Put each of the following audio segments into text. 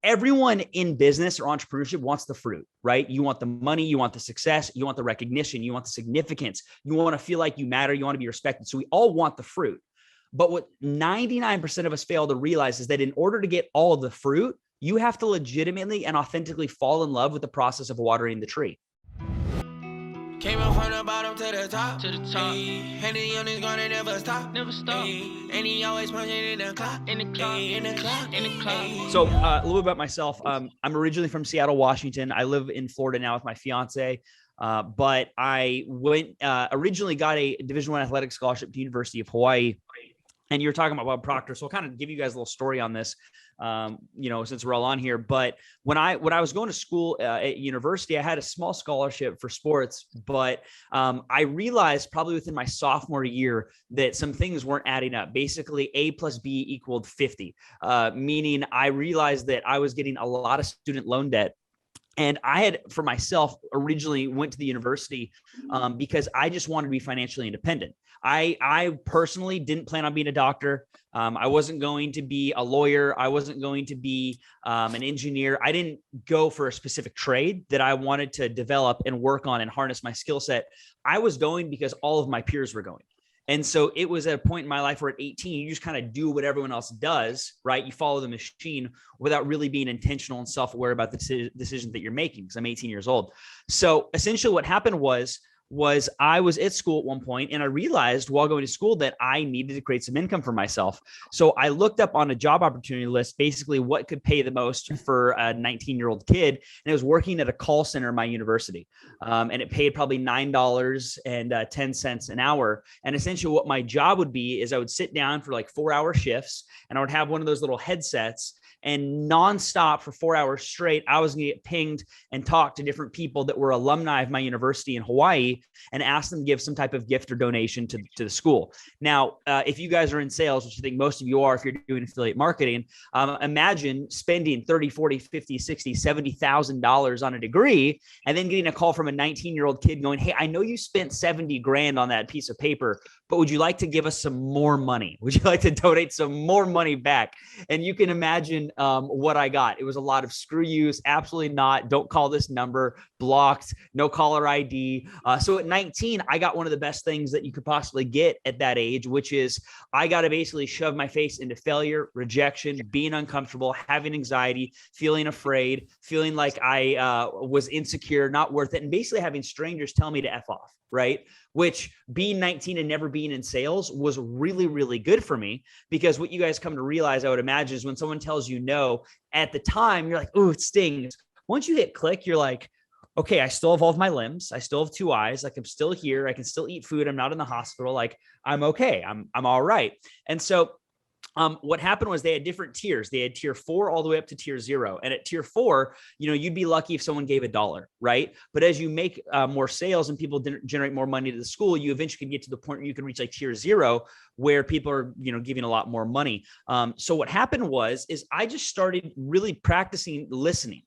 everyone in business or entrepreneurship wants the fruit, right? You want the money, you want the success, you want the recognition, you want the significance, you want to feel like you matter, you want to be respected. So we all want the fruit. But what 99% of us fail to realize is that in order to get all of the fruit, you have to legitimately and authentically fall in love with the process of watering the tree. Came up from the bottom to the top. Henny on his gun and never stop. And he always punching in the clock. So a little bit about myself. I'm originally from Seattle, Washington. I live in Florida now with my fiance. But I originally got a Division I athletic scholarship to the University of Hawaii. And you're talking about Bob Proctor. So I'll kind of give you guys a little story on this, since we're all on here. But when I was going to school at university, I had a small scholarship for sports, but I realized probably within my sophomore year that some things weren't adding up. Basically, A plus B equaled 50, meaning I realized that I was getting a lot of student loan debt. And I had, for myself, originally went to the university because I just wanted to be financially independent. I personally didn't plan on being a doctor. I wasn't going to be a lawyer. I wasn't going to be an engineer. I didn't go for a specific trade that I wanted to develop and work on and harness my skill set. I was going because all of my peers were going. And so it was at a point in my life where at 18, you just kind of do what everyone else does, right? You follow the machine without really being intentional and self-aware about the decisions that you're making, because I'm 18 years old. So essentially what happened was I was at school at one point, and I realized while going to school that I needed to create some income for myself. So I looked up on a job opportunity list, basically what could pay the most for a 19-year-old kid. And it was working at a call center in my university. And it paid probably $9.10 an hour. And essentially what my job would be is I would sit down for like 4-hour shifts, and I would have one of those little headsets, and nonstop for 4 hours straight, I was going to get pinged and talk to different people that were alumni of my university in Hawaii and ask them to give some type of gift or donation to the school. Now, if you guys are in sales, which I think most of you are, if you're doing affiliate marketing, imagine spending $30, $40, $50, $60, $70,000 on a degree and then getting a call from a 19-year-old kid going, hey, I know you spent 70 grand on that piece of paper, but would you like to give us some more money? Would you like to donate some more money back? And you can imagine what I got. It was a lot of screw yous, absolutely not, don't call this number, blocked, no caller ID. So at 19, I got one of the best things that you could possibly get at that age, which is I got to basically shove my face into failure, rejection, being uncomfortable, having anxiety, feeling afraid, feeling like I was insecure, not worth it, and basically having strangers tell me to F off, right? Which being 19 and never being in sales was really, really good for me, because what you guys come to realize, I would imagine, is when someone tells you no, at the time, you're like, oh, it stings. Once you hit click, you're like, okay, I still have all of my limbs. I still have 2 eyes. Like, I'm still here. I can still eat food. I'm not in the hospital. Like, I'm okay. I'm all right. And so what happened was they had different tiers. They had tier 4 all the way up to tier 0. And at tier 4, you'd be lucky if someone gave $1, right? But as you make more sales and people generate more money to the school, you eventually can get to the point where you can reach like tier 0, where people are, giving a lot more money. So what happened is I just started really practicing listening,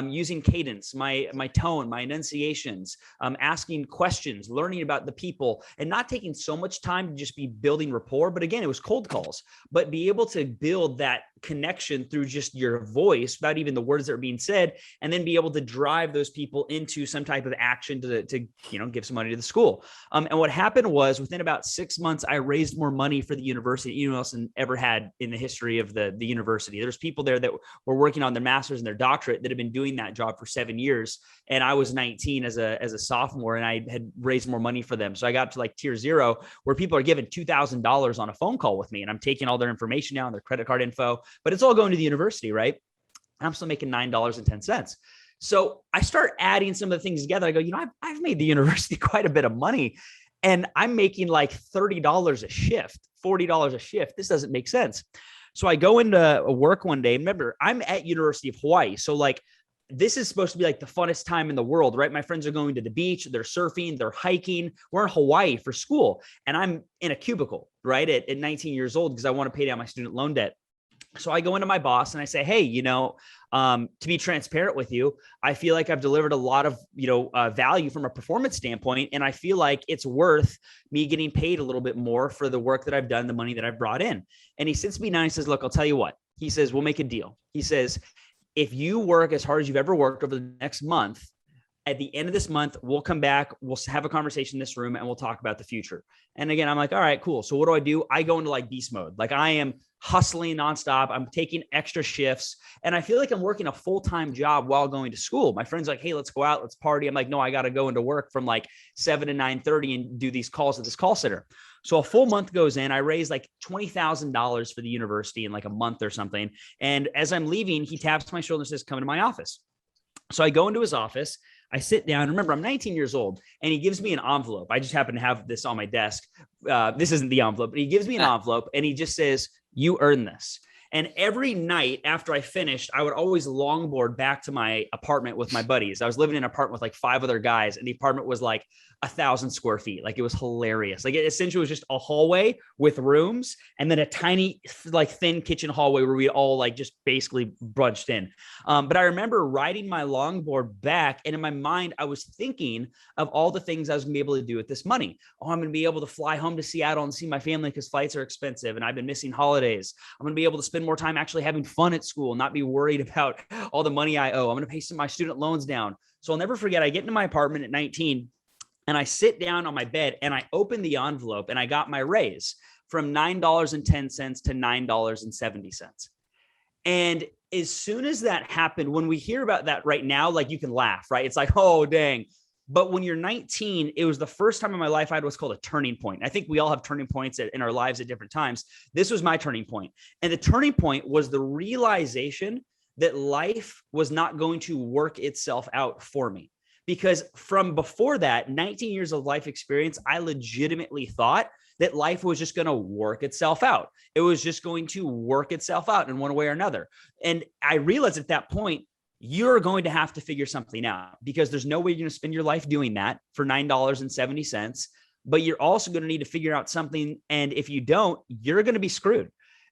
using cadence, my tone, my enunciations, asking questions, learning about the people, and not taking so much time to just be building rapport. But again, it was cold calls, but be able to build that connection through just your voice without even the words that are being said, and then be able to drive those people into some type of action to give some money to the school. And what happened was within about 6 months, I raised more money for the university than anyone else ever had in the history of the university. There's people there that were working on their master's and their doctorate that had been doing that job for 7 years. And I was 19 as a sophomore, and I had raised more money for them. So I got to like tier 0, where people are giving $2,000 on a phone call with me, and I'm taking all their information down, their credit card info, but it's all going to the university, right? And I'm still making $9.10. So I start adding some of the things together. I go, I've made the university quite a bit of money, and I'm making like $30 a shift, $40 a shift. This doesn't make sense. So I go into work one day. Remember, I'm at University of Hawaii. So like, this is supposed to be like the funnest time in the world, right? My friends are going to the beach, they're surfing, they're hiking. We're in Hawaii for school, and I'm in a cubicle, right? At 19 years old, because I want to pay down my student loan debt. So I go into my boss and I say, hey, to be transparent with you, I feel like I've delivered a lot of, value from a performance standpoint. And I feel like it's worth me getting paid a little bit more for the work that I've done, the money that I've brought in. And he sits me down and he says, look, I'll tell you what. He says, we'll make a deal. He says, if you work as hard as you've ever worked over the next month, at the end of this month, we'll come back, we'll have a conversation in this room, and we'll talk about the future. And again, I'm like, all right, cool. So what do? I go into like beast mode. Like I am hustling nonstop. I'm taking extra shifts, and I feel like I'm working a full-time job while going to school. My friend's like, hey, let's go out, let's party. I'm like, no, I got to go into work from like 7 to 9:30 and do these calls at this call center. So a full month goes in, I raised like $20,000 for the university in like a month or something. And as I'm leaving, he taps my shoulder and says, come to my office. So I go into his office. I sit down. Remember, I'm 19 years old, and he gives me an envelope. I just happen to have this on my desk. This isn't the envelope, but he gives me an envelope, and he just says, you earn this. And every night after I finished, I would always longboard back to my apartment with my buddies. I was living in an apartment with like 5 other guys, and the apartment was like 1,000 square feet. Like it was hilarious. Like it essentially was just a hallway with rooms and then a tiny, like thin kitchen hallway where we all like just basically brunched in. But I remember riding my longboard back, and in my mind, I was thinking of all the things I was gonna be able to do with this money. Oh, I'm gonna be able to fly home to Seattle and see my family because flights are expensive, and I've been missing holidays. I'm gonna be able to spend more time actually having fun at school, not be worried about all the money I owe. I'm gonna pay some of my student loans down. So I'll never forget, I get into my apartment at 19, and I sit down on my bed and I open the envelope, and I got my raise from $9.10 to $9.70. And as soon as that happened, when we hear about that right now, like you can laugh, right? It's like, oh, dang. But when you're 19, it was the first time in my life I had what's called a turning point. I think we all have turning points in our lives at different times. This was my turning point. And the turning point was the realization that life was not going to work itself out for me. Because from before that, 19 years of life experience, I legitimately thought that life was just going to work itself out. It was just going to work itself out in one way or another. And I realized at that point, you're going to have to figure something out, because there's no way you're going to spend your life doing that for $9.70, but you're also going to need to figure out something. And if you don't, you're going to be screwed.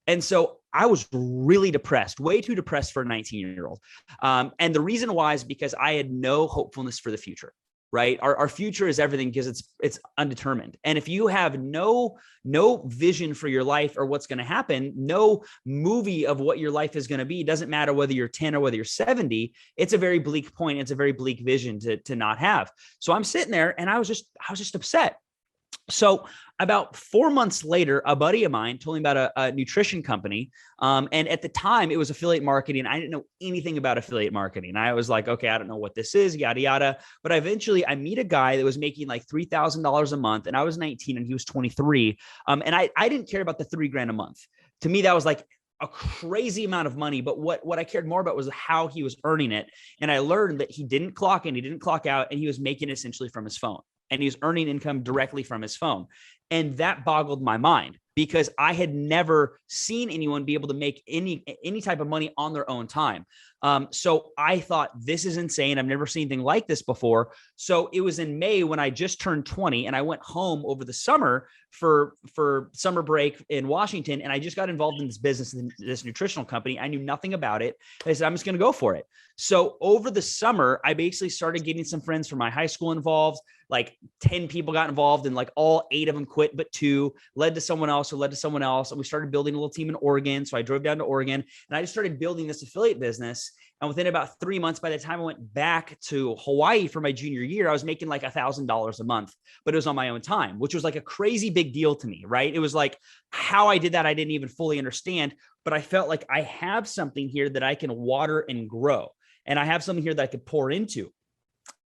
And so I was really depressed, way too depressed for a 19-year-old. And the reason why is because I had no hopefulness for the future, right? Our future is everything because it's undetermined. And if you have no vision for your life or what's going to happen, no movie of what your life is going to be, it doesn't matter whether you're 10 or whether you're 70, it's a very bleak point. It's a very bleak vision to not have. So I'm sitting there and I was just upset. So about 4 months later, a buddy of mine told me about a nutrition company. And at the time it was affiliate marketing. I didn't know anything about affiliate marketing. I was like, okay, I don't know what this is, yada, yada. But eventually I meet a guy that was making like $3,000 a month, and I was 19 and he was 23. And I didn't care about the $3,000 a month. To me, that was like a crazy amount of money. But what I cared more about was how he was earning it. And I learned that he didn't clock in, he didn't clock out, and he was making it essentially from his phone. And he's earning income directly from his phone. And that boggled my mind, because I had never seen anyone be able to make any type of money on their own time. So I thought, this is insane. I've never seen anything like this before. So it was in May when I just turned 20, and I went home over the summer for summer break in Washington. And I just got involved in this business, this nutritional company. I knew nothing about it. I said, I'm just going to go for it. So over the summer, I basically started getting some friends from my high school involved. Like 10 people got involved, and like all 8 of them quit, but 2 led to someone else who led to someone else. And we started building a little team in Oregon. So I drove down to Oregon and I just started building this affiliate business. And within about 3 months, by the time I went back to Hawaii for my junior year, I was making like $1,000 a month, but it was on my own time, which was like a crazy big deal to me, right? It was like how I did that, I didn't even fully understand, but I felt like I have something here that I can water and grow. And I have something here that I could pour into.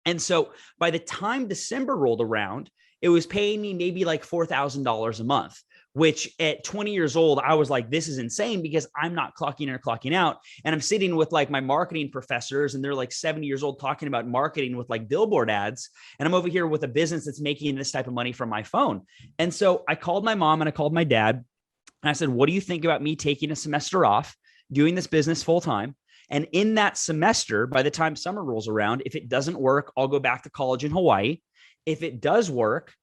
And so by the time December rolled around, it was paying me maybe like $4,000 a month, which at 20 years old, I was like, this is insane, because I'm not clocking in or clocking out. And I'm sitting with like my marketing professors, and they're like 70 years old talking about marketing with like billboard ads. And I'm over here with a business that's making this type of money from my phone. And so I called my mom and I called my dad, and I said, what do you think about me taking a semester off, doing this business full time? And in that semester, by the time summer rolls around, if it doesn't work, I'll go back to college in Hawaii. If it does work,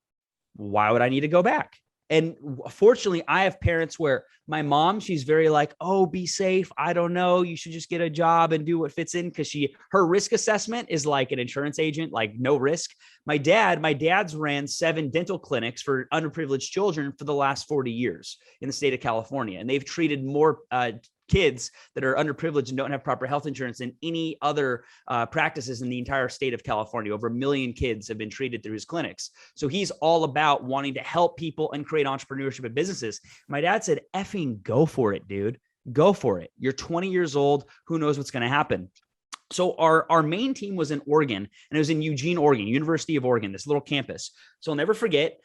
why would I need to go back? And fortunately, I have parents where my mom, she's very like, oh, be safe. I don't know. You should just get a job and do what fits in. Cause her risk assessment is like an insurance agent, like no risk. My dad's ran 7 dental clinics for underprivileged children for the last 40 years in the state of California. And they've treated more kids that are underprivileged and don't have proper health insurance than any other practices in the entire state of California. Over 1 million kids have been treated through his clinics. So he's all about wanting to help people and create entrepreneurship and businesses. My dad said, effing go for it, dude. Go for it. You're 20 years old. Who knows what's going to happen? So our main team was in Oregon, and it was in Eugene, Oregon, University of Oregon, this little campus. So I'll never forget,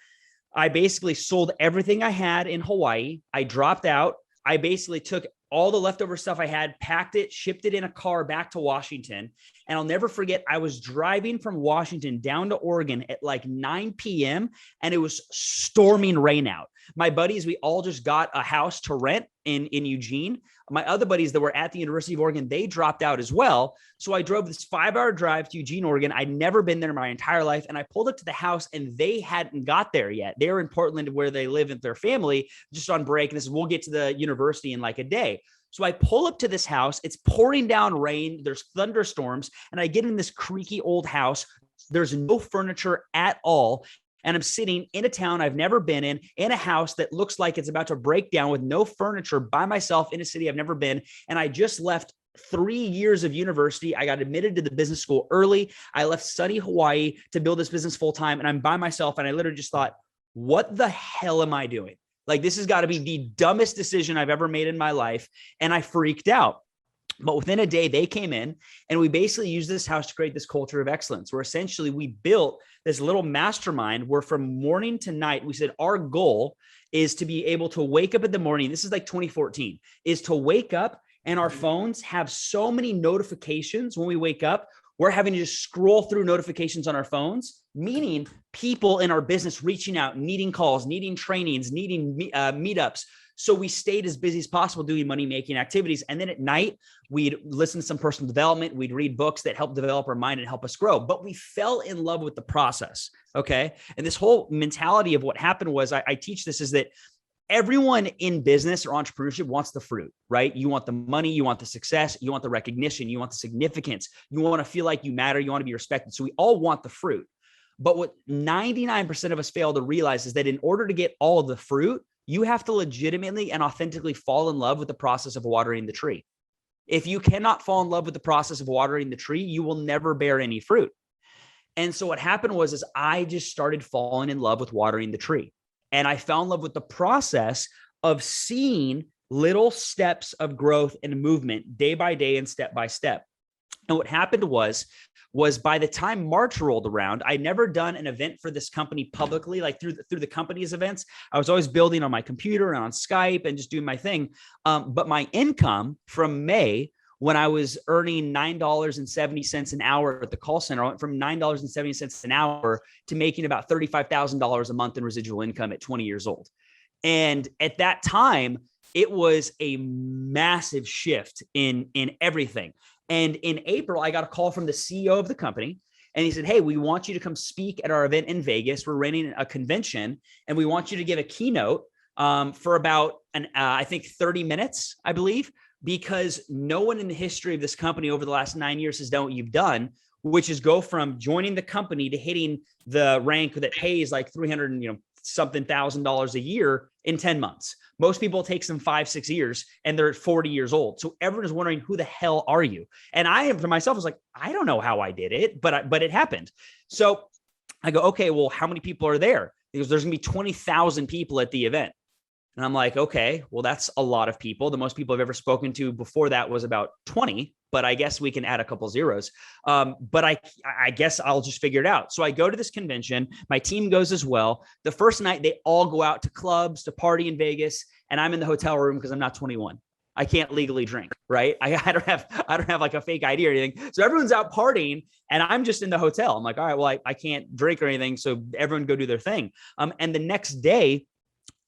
I basically sold everything I had in Hawaii. I dropped out. I basically took all the leftover stuff I had, packed it, shipped it in a car back to Washington. And I'll never forget, I was driving from Washington down to Oregon at like 9 p.m. and it was storming rain out. My buddies, we all just got a house to rent in Eugene. My other buddies that were at the University of Oregon, they dropped out as well. So I drove this 5-hour drive to Eugene, Oregon. I'd never been there my entire life. And I pulled up to the house and they hadn't got there yet. They were in Portland where they live with their family, just on break. And this is, we'll get to the university in like a day. So I pull up to this house. It's pouring down rain. There's thunderstorms. And I get in this creaky old house. There's no furniture at all. And I'm sitting in a town I've never been in a house that looks like it's about to break down with no furniture by myself in a city I've never been. And I just left 3 years of university. I got admitted to the business school early. I left sunny Hawaii to build this business full time. And I'm by myself. And I literally just thought, what the hell am I doing? Like, this has got to be the dumbest decision I've ever made in my life. And I freaked out. But within a day, they came in and we basically used this house to create this culture of excellence, where essentially we built this little mastermind where from morning to night, we said our goal is to be able to wake up in the morning. This is like 2014, is to wake up and our phones have so many notifications when we wake up. We're having to just scroll through notifications on our phones, meaning people in our business reaching out, needing calls, needing trainings, needing meetups. So we stayed as busy as possible doing money-making activities. And then at night, we'd listen to some personal development. We'd read books that help develop our mind and help us grow. But we fell in love with the process, okay? And this whole mentality of what happened was, I teach this, is that everyone in business or entrepreneurship wants the fruit, right? You want the money, you want the success, you want the recognition, you want the significance, you want to feel like you matter, you want to be respected. So we all want the fruit. But what 99% of us fail to realize is that in order to get all of the fruit, you have to legitimately and authentically fall in love with the process of watering the tree. If you cannot fall in love with the process of watering the tree, you will never bear any fruit. And so what happened was, is I just started falling in love with watering the tree. And I fell in love with the process of seeing little steps of growth and movement day by day and step by step. And what happened was by the time March rolled around, I'd never done an event for this company publicly, like through the company's events. I was always building on my computer and on Skype and just doing my thing. But my income from May, when I was earning $9.70 an hour at the call center, I went from $9.70 an hour to making about $35,000 a month in residual income at 20 years old. And at that time, it was a massive shift in everything. And in April, I got a call from the CEO of the company, and he said, hey, we want you to come speak at our event in Vegas. We're running a convention, and we want you to give a keynote for about I think 30 minutes, I believe, because no one in the history of this company over the last 9 years has done what you've done, which is go from joining the company to hitting the rank that pays like $300 something $1,000 a year in 10 months. Most people, it takes them 5-6 years and they're 40 years old. So everyone is wondering, who the hell are you? And I am, for myself, was like, I don't know how I did it, but it happened. So I go, okay, well, how many people are there? He goes, there's gonna be 20,000 people at the event. And I'm like, okay, well, that's a lot of people. The most people I've ever spoken to before that was about 20, but I guess we can add a couple zeros. But I guess I'll just figure it out. So I go to this convention. My team goes as well. The first night, they all go out to clubs to party in Vegas, and I'm in the hotel room because I'm not 21. I can't legally drink, right? I don't have like a fake ID or anything. So everyone's out partying and I'm just in the hotel. I'm like, all right, well, I can't drink or anything. So everyone go do their thing. And the next day,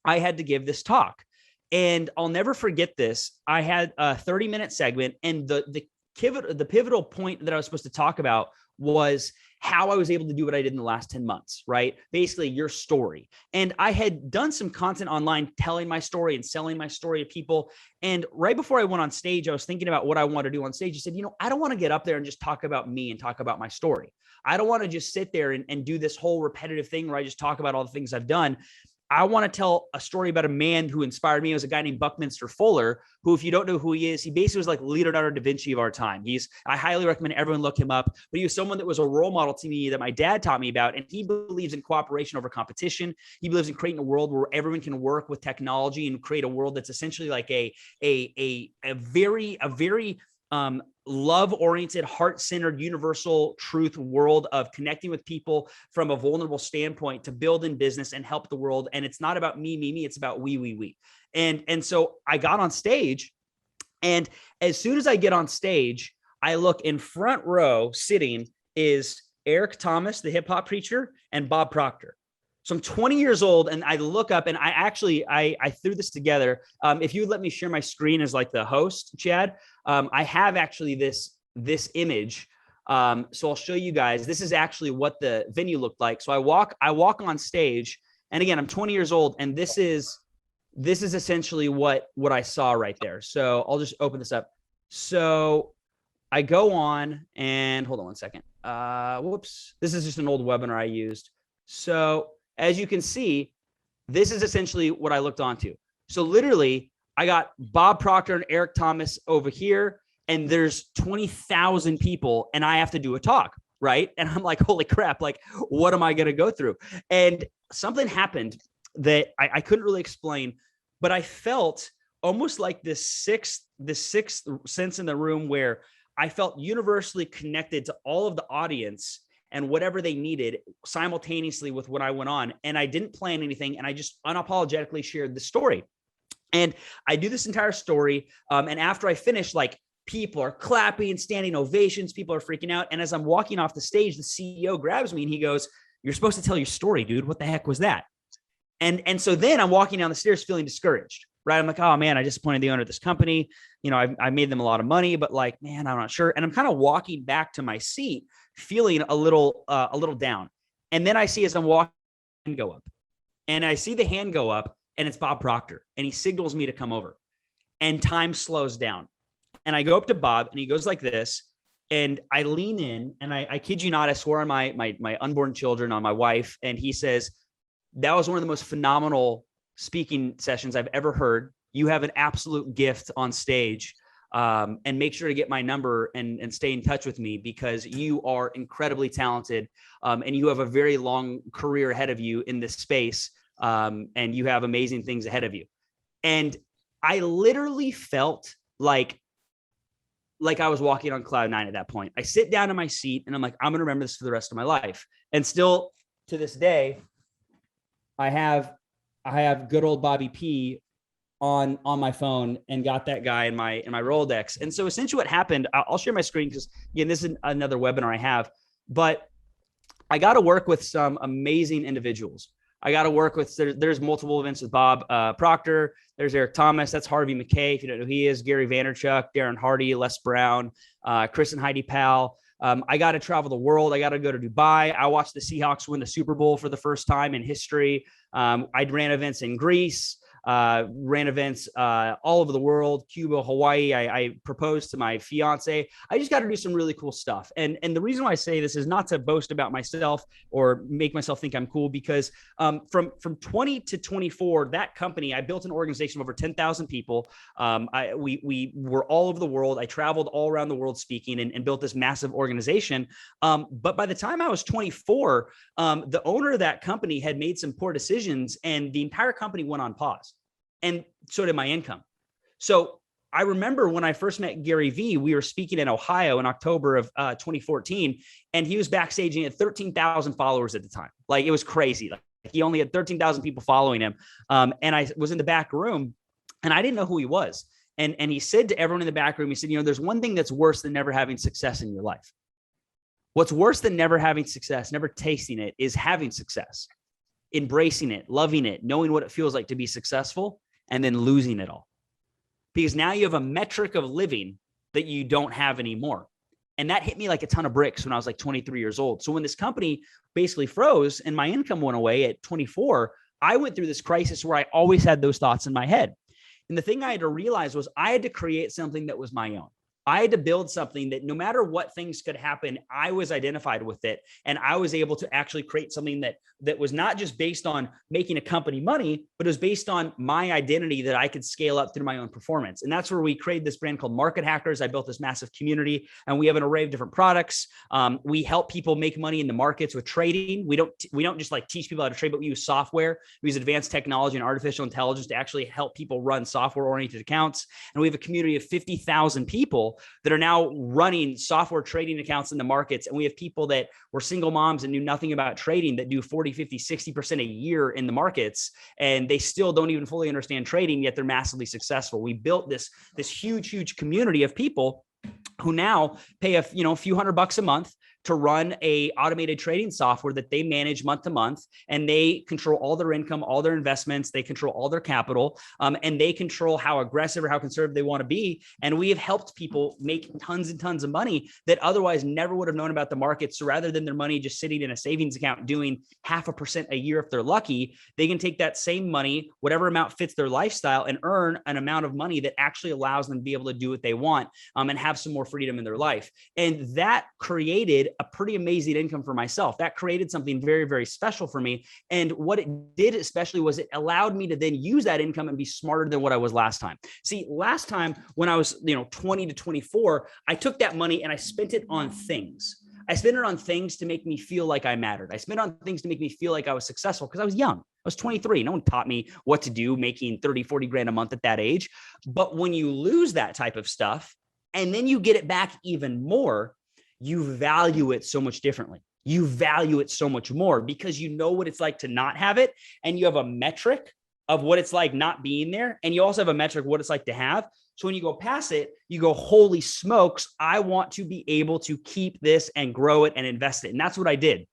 I had to give this talk, and I'll never forget this. I had a 30-minute segment, and the pivotal point that I was supposed to talk about was how I was able to do what I did in the last 10 months, right? Basically your story. And I had done some content online telling my story and selling my story to people. And right before I went on stage, I was thinking about what I want to do on stage. I said, I don't want to get up there and just talk about me and talk about my story. I don't want to just sit there and do this whole repetitive thing where I just talk about all the things I've done. I want to tell a story about a man who inspired me. It was a guy named Buckminster Fuller, who, if you don't know who he is, he basically was like Leonardo da Vinci of our time. I highly recommend everyone look him up, but he was someone that was a role model to me that my dad taught me about. And he believes in cooperation over competition. He believes in creating a world where everyone can work with technology and create a world that's essentially like a very love-oriented, heart-centered, universal truth world of connecting with people from a vulnerable standpoint to build in business and help the world. And it's not about me, it's about we. And so I got on stage, and as soon as I get on stage, I look in front row sitting is Eric Thomas, the hip hop preacher, and Bob Proctor. So I'm 20 years old, and I look up, and I threw this together. If you would let me share my screen as like the host, Chad, I have actually this image. So I'll show you guys. This is actually what the venue looked like. So I walk on stage, and again, I'm 20 years old, and this is essentially what I saw right there. So I'll just open this up. So I go on, and hold on one second. Whoops. This is just an old webinar I used. So as you can see, this is essentially what I looked onto. So literally, I got Bob Proctor and Eric Thomas over here, and there's 20,000 people, and I have to do a talk, right? And I'm like, holy crap, like, what am I going to go through? And something happened that I couldn't really explain, but I felt almost like this sixth sense in the room where I felt universally connected to all of the audience and whatever they needed simultaneously with what I went on. And I didn't plan anything, and I just unapologetically shared the story. And I do this entire story. And after I finish, like, people are clapping, standing ovations, people are freaking out. And as I'm walking off the stage, the CEO grabs me and he goes, "You're supposed to tell your story, dude. What the heck was that?" And so then I'm walking down the stairs feeling discouraged, right? I'm like, oh man, I disappointed the owner of this company. You know, I made them a lot of money, but like, man, I'm not sure. And I'm kind of walking back to my seat, feeling a little down. And then I see, as I'm walking, go up, and I see the hand go up, and it's Bob Proctor, and he signals me to come over, and time slows down. And I go up to Bob, and he goes like this, and I lean in, and I kid you not, I swore on my unborn children, on my wife. And he says, "That was one of the most phenomenal speaking sessions I've ever heard. You have an absolute gift on stage. And make sure to get my number and stay in touch with me, because you are incredibly talented. And you have a very long career ahead of you in this space. And you have amazing things ahead of you." And I literally felt like I was walking on cloud nine at that point. I sit down in my seat, and I'm like, I'm going to remember this for the rest of my life. And still to this day, I have good old Bobby P on my phone, and got that guy in my Rolodex. And so essentially what happened, I'll share my screen, because again, this is another webinar I have, but I got to work with some amazing individuals. I got to work with, there's multiple events with Bob Proctor. There's Eric Thomas. That's Harvey McKay, if you don't know who he is. Gary Vaynerchuk, Darren Hardy, Les Brown, Chris and Heidi Powell. I got to travel the world. I got to go to Dubai. I watched the Seahawks win the Super Bowl for the first time in history. I ran events in Greece. Ran events all over the world, Cuba, Hawaii. I proposed to my fiance. I just got to do some really cool stuff. And the reason why I say this is not to boast about myself or make myself think I'm cool, because from 20 to 24, that company, I built an organization of over 10,000 people. We were all over the world. I traveled all around the world speaking and built this massive organization. But by the time I was 24, the owner of that company had made some poor decisions, and the entire company went on pause. And so did my income. So I remember when I first met Gary Vee, we were speaking in Ohio in October of 2014, and he was backstage, and he had 13,000 followers at the time. Like, it was crazy. Like, he only had 13,000 people following him. And I was in the back room, and I didn't know who he was. And he said to everyone in the back room, he said, there's one thing that's worse than never having success in your life. What's worse than never having success, never tasting it, is having success, embracing it, loving it, knowing what it feels like to be successful, and then losing it all. Because now you have a metric of living that you don't have anymore. And that hit me like a ton of bricks when I was like 23 years old. So when this company basically froze and my income went away at 24, I went through this crisis where I always had those thoughts in my head. And the thing I had to realize was I had to create something that was my own. I had to build something that no matter what things could happen, I was identified with it. And I was able to actually create something that was not just based on making a company money, but it was based on my identity that I could scale up through my own performance. And that's where we created this brand called Market Hackers. I built this massive community, and we have an array of different products. We help people make money in the markets with trading. We don't just like teach people how to trade, but we use software. We use advanced technology and artificial intelligence to actually help people run software-oriented accounts. And we have a community of 50,000 people that are now running software trading accounts in the markets. And we have people that were single moms and knew nothing about trading that do 40, 50, 60% a year in the markets. And they still don't even fully understand trading, yet they're massively successful. We built this huge community of people who now pay a few $100 a month to run a automated trading software that they manage month to month, and they control all their income, all their investments, they control all their capital, and they control how aggressive or how conservative they want to be. And we have helped people make tons and tons of money that otherwise never would have known about the market. So rather than their money just sitting in a savings account doing 0.5% a year if they're lucky, they can take that same money, whatever amount fits their lifestyle, and earn an amount of money that actually allows them to be able to do what they want, and have some more freedom in their life. And that created a pretty amazing income for myself. That created something very, very special for me. And what it did especially was it allowed me to then use that income and be smarter than what I was last time. See, last time when I was 20 to 24, I took that money and I spent it on things. I spent it on things to make me feel like I mattered. I spent it on things to make me feel like I was successful because I was young. I was 23. No one taught me what to do, making 30, 40 grand a month at that age. But when you lose that type of stuff and then you get it back even more, you value it so much differently. You value it so much more because you know what it's like to not have it. And you have a metric of what it's like not being there. And you also have a metric of what it's like to have. So when you go past it, you go, holy smokes, I want to be able to keep this and grow it and invest it. And that's what I did.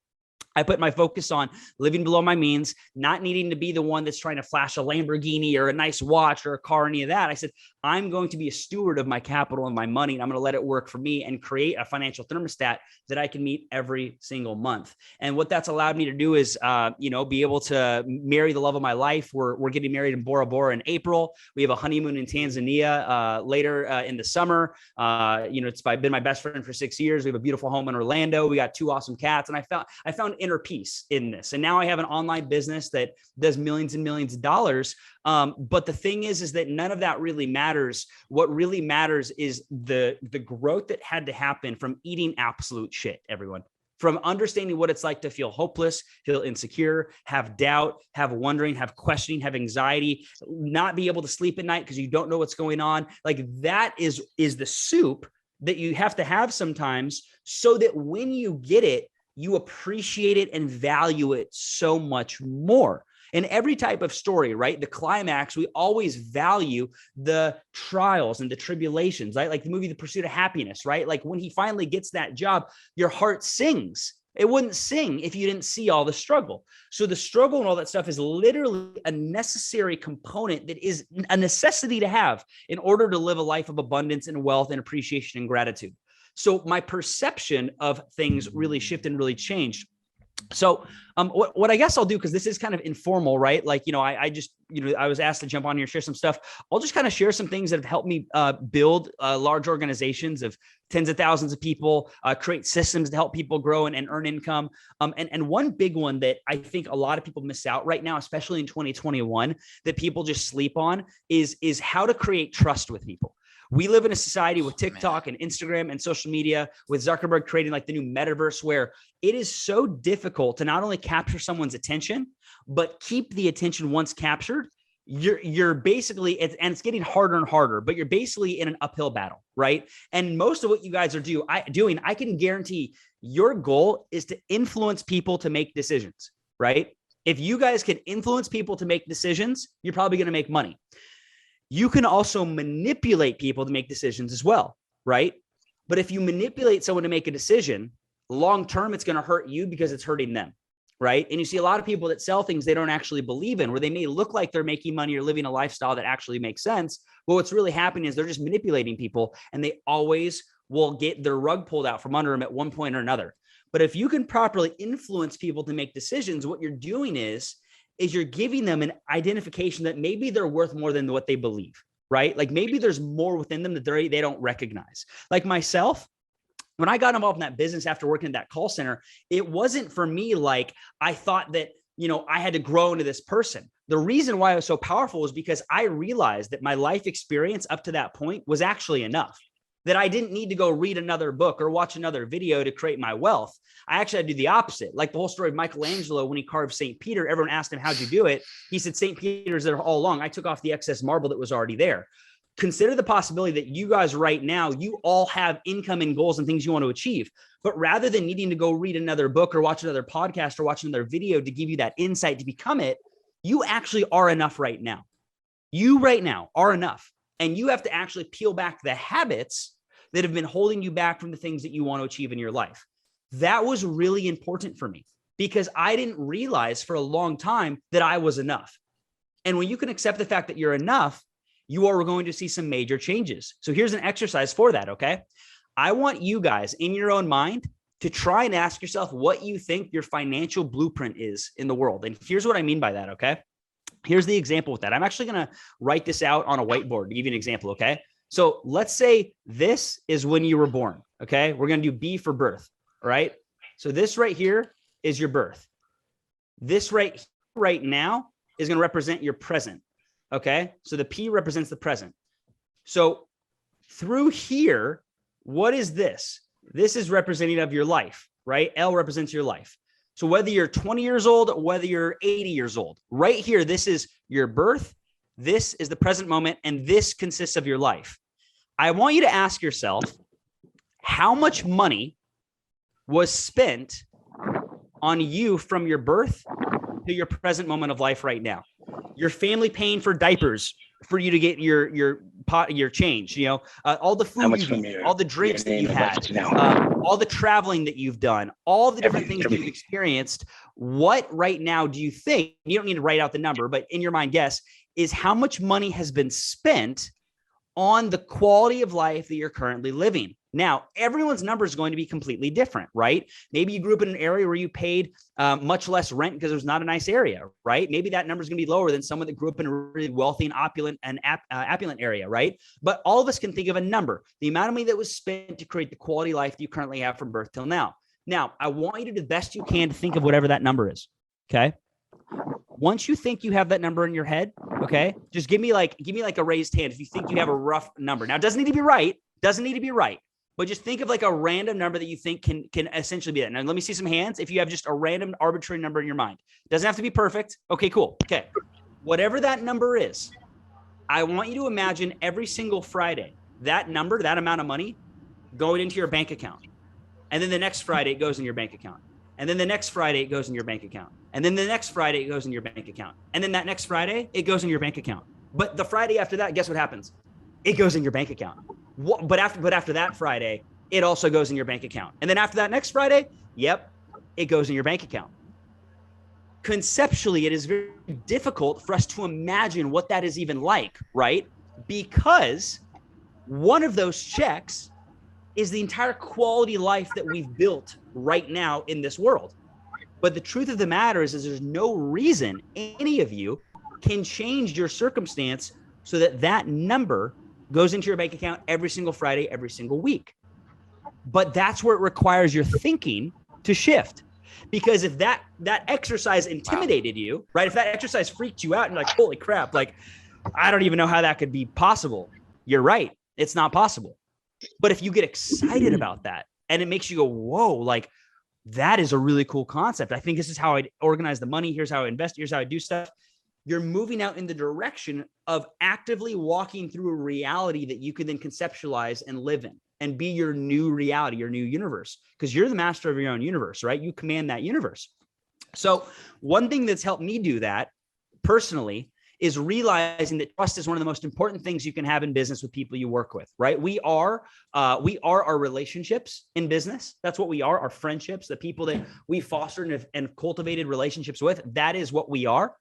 I put my focus on living below my means, not needing to be the one that's trying to flash a Lamborghini or a nice watch or a car, or any of that. I said, I'm going to be a steward of my capital and my money, and I'm going to let it work for me and create a financial thermostat that I can meet every single month. And what that's allowed me to do is, be able to marry the love of my life. We're getting married in Bora Bora in April. We have a honeymoon in Tanzania later in the summer. It's been my best friend for 6 years. We have a beautiful home in Orlando. We got 2 awesome cats, and I found inner peace in this. And now I have an online business that does millions and millions of dollars. But the thing is that none of that really matters. What really matters is the growth that had to happen from eating absolute shit, everyone. From understanding what it's like to feel hopeless, feel insecure, have doubt, have wondering, have questioning, have anxiety, not be able to sleep at night because you don't know what's going on. Like that is the soup that you have to have sometimes so that when you get it, you appreciate it and value it so much more. In every type of story, right? The climax, we always value the trials and the tribulations, right? Like the movie, The Pursuit of Happiness, right? Like when he finally gets that job, your heart sings. It wouldn't sing if you didn't see all the struggle. So the struggle and all that stuff is literally a necessary component that is a necessity to have in order to live a life of abundance and wealth and appreciation and gratitude. So my perception of things really shifted and really changed. So what I guess I'll do, because this is kind of informal, right? Like, I was asked to jump on here, share some stuff. I'll just kind of share some things that have helped me build large organizations of tens of thousands of people, create systems to help people grow and earn income. And one big one that I think a lot of people miss out right now, especially in 2021, that people just sleep on is how to create trust with people. We live in a society with TikTok and Instagram and social media, with Zuckerberg creating like the new metaverse, where it is so difficult to not only capture someone's attention, but keep the attention once captured. You're basically, it's getting harder and harder, but you're basically in an uphill battle, right? And most of what you guys are doing, I can guarantee your goal is to influence people to make decisions, right? If you guys can influence people to make decisions, you're probably going to make money. You can also manipulate people to make decisions as well, right? But if you manipulate someone to make a decision, long-term, it's going to hurt you because it's hurting them, right? And you see a lot of people that sell things they don't actually believe in, where they may look like they're making money or living a lifestyle that actually makes sense. But what's really happening is they're just manipulating people, and they always will get their rug pulled out from under them at one point or another. But if you can properly influence people to make decisions, what you're doing is you're giving them an identification that maybe they're worth more than what they believe, right? Like maybe there's more within them that they don't recognize. Like myself, when I got involved in that business after working at that call center, it wasn't for me like I thought that, I had to grow into this person. The reason why it was so powerful was because I realized that my life experience up to that point was actually enough, that I didn't need to go read another book or watch another video to create my wealth. I actually had to do the opposite. Like the whole story of Michelangelo, when he carved St. Peter, everyone asked him, how'd you do it? He said, St. Peter's there all along. I took off the excess marble that was already there. Consider the possibility that you guys right now, you all have income and goals and things you want to achieve. But rather than needing to go read another book or watch another podcast or watch another video to give you that insight to become it, you actually are enough right now. You right now are enough. And you have to actually peel back the habits that have been holding you back from the things that you want to achieve in your life. That was really important for me because I didn't realize for a long time that I was enough. And when you can accept the fact that you're enough, you are going to see some major changes. So here's an exercise for that, okay? I want you guys in your own mind to try and ask yourself what you think your financial blueprint is in the world. And here's what I mean by that, okay? Here's the example with that. I'm actually going to write this out on a whiteboard to give you an example, okay? So let's say this is when you were born, okay? We're going to do B for birth, all right? So this right here is your birth. This right now is going to represent your present. Okay, so the P represents the present. So through here, what is this? This is representative of your life, right? L represents your life. So whether you're 20 years old or whether you're 80 years old, right here, this is your birth. This is the present moment, and this consists of your life. I want you to ask yourself, how much money was spent on you from your birth to your present moment of life right now? Your family paying for diapers for you to get your change, all the food you've eaten, all the drinks that you've had, all the traveling that you've done, all the different things you've experienced. What right now do you think, you don't need to write out the number, but in your mind, guess, is how much money has been spent on the quality of life that you're currently living? Now, everyone's number is going to be completely different, right? Maybe you grew up in an area where you paid much less rent because it was not a nice area, right? Maybe that number is going to be lower than someone that grew up in a really wealthy and opulent area, right? But all of us can think of a number, the amount of money that was spent to create the quality life that you currently have from birth till now. Now, I want you to do the best you can to think of whatever that number is, okay? Once you think you have that number in your head, okay, just give me like a raised hand if you think you have a rough number. Now, it doesn't need to be right, but just think of like a random number that you think can essentially be that. Now, let me see some hands. If you have just a random arbitrary number in your mind, doesn't have to be perfect. Okay, cool. Okay. Whatever that number is, I want you to imagine every single Friday, that number, that amount of money going into your bank account. And then the next Friday it goes in your bank account. And then the next Friday it goes in your bank account. And then the next Friday it goes in your bank account. And then that next Friday it goes in your bank account. But the Friday after that, guess what happens? It goes in your bank account. But after that Friday, it also goes in your bank account. And then after that next Friday, yep, it goes in your bank account. Conceptually, it is very difficult for us to imagine what that is even like, right? Because one of those checks is the entire quality life that we've built right now in this world. But the truth of the matter is there's no reason any of you can change your circumstance so that that number goes into your bank account every single Friday, every single week. But that's where it requires your thinking to shift. Because if that exercise intimidated you, right? If that exercise freaked you out and like, holy crap, like, I don't even know how that could be possible. You're right. It's not possible. But if you get excited about that and it makes you go, whoa, like that is a really cool concept. I think this is how I organize the money. Here's how I invest. Here's how I do stuff. You're moving out in the direction of actively walking through a reality that you can then conceptualize and live in and be your new reality, your new universe, because you're the master of your own universe, right? You command that universe. So one thing that's helped me do that personally is realizing that trust is one of the most important things you can have in business with people you work with, right? We are our relationships in business. That's what we are, our friendships, the people that we fostered and cultivated relationships with. That is what we are.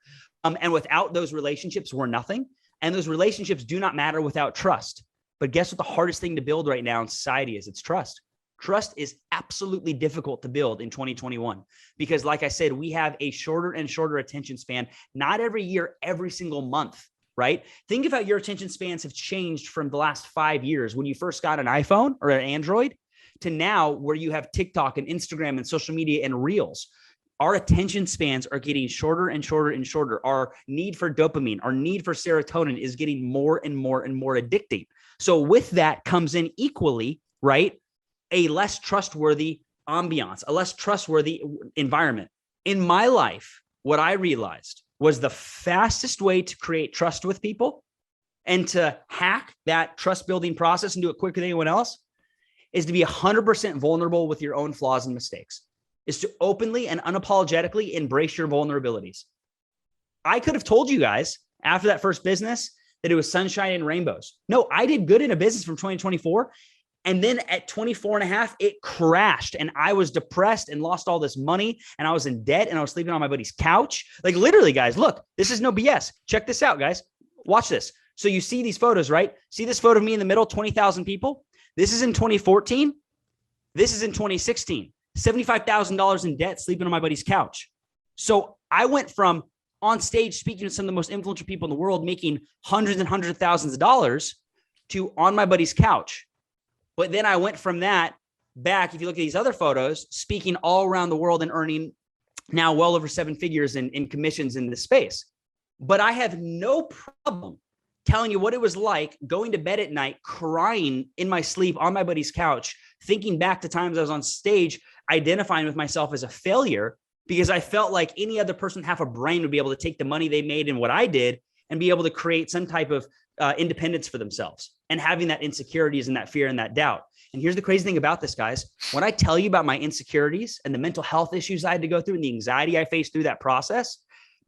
And without those relationships, we're nothing. And those relationships do not matter without trust. But guess what the hardest thing to build right now in society is? It's trust. Trust is absolutely difficult to build in 2021 because, like I said, we have a shorter and shorter attention span, not every year, every single month. right? Think of how your attention spans have changed from the last 5 years when you first got an iPhone or an Android to now where you have TikTok and Instagram and social media and Reels. Our attention spans are getting shorter and shorter and shorter. Our need for dopamine, our need for serotonin is getting more and more and more addicting. So with that comes in equally, right, a less trustworthy ambiance, a less trustworthy environment. In my life, what I realized was the fastest way to create trust with people and to hack that trust building process and do it quicker than anyone else is to be 100% vulnerable with your own flaws and mistakes, is to openly and unapologetically embrace your vulnerabilities. I could have told you guys after that first business that it was sunshine and rainbows. No, I did good in a business from 2024. And then at 24 and a half, it crashed and I was depressed and lost all this money and I was in debt and I was sleeping on my buddy's couch. Like literally, guys, look, this is no BS. Check this out, guys. Watch this. So you see these photos, right? See this photo of me in the middle, 20,000 people. This is in 2014. This is in 2016. $75,000 in debt, sleeping on my buddy's couch. So I went from on stage speaking to some of the most influential people in the world, making hundreds and hundreds of thousands of dollars to on my buddy's couch. But then I went from that back, if you look at these other photos, speaking all around the world and earning now well over 7 figures in commissions in this space. But I have no problem telling you what it was like going to bed at night, crying in my sleep on my buddy's couch, thinking back to times I was on stage, identifying with myself as a failure because I felt like any other person with half a brain would be able to take the money they made and what I did and be able to create some type of independence for themselves and having that insecurities and that fear and that doubt. And here's the crazy thing about this, guys. When I tell you about my insecurities and the mental health issues I had to go through and the anxiety I faced through that process,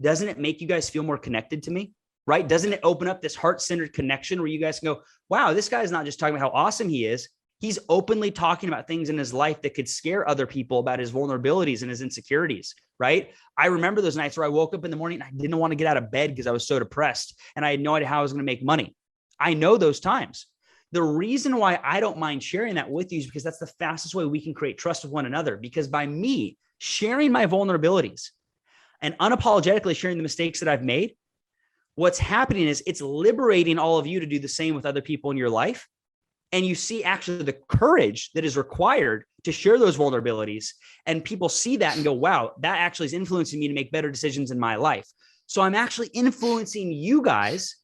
doesn't it make you guys feel more connected to me? Right? Doesn't it open up this heart-centered connection where you guys can go, wow, this guy's not just talking about how awesome he is. He's openly talking about things in his life that could scare other people about his vulnerabilities and his insecurities, right? I remember those nights where I woke up in the morning and I didn't want to get out of bed because I was so depressed and I had no idea how I was going to make money. I know those times. The reason why I don't mind sharing that with you is because that's the fastest way we can create trust with one another. Because by me sharing my vulnerabilities and unapologetically sharing the mistakes that I've made, what's happening is it's liberating all of you to do the same with other people in your life. And you see actually the courage that is required to share those vulnerabilities. And people see that and go, wow, that actually is influencing me to make better decisions in my life. So I'm actually influencing you guys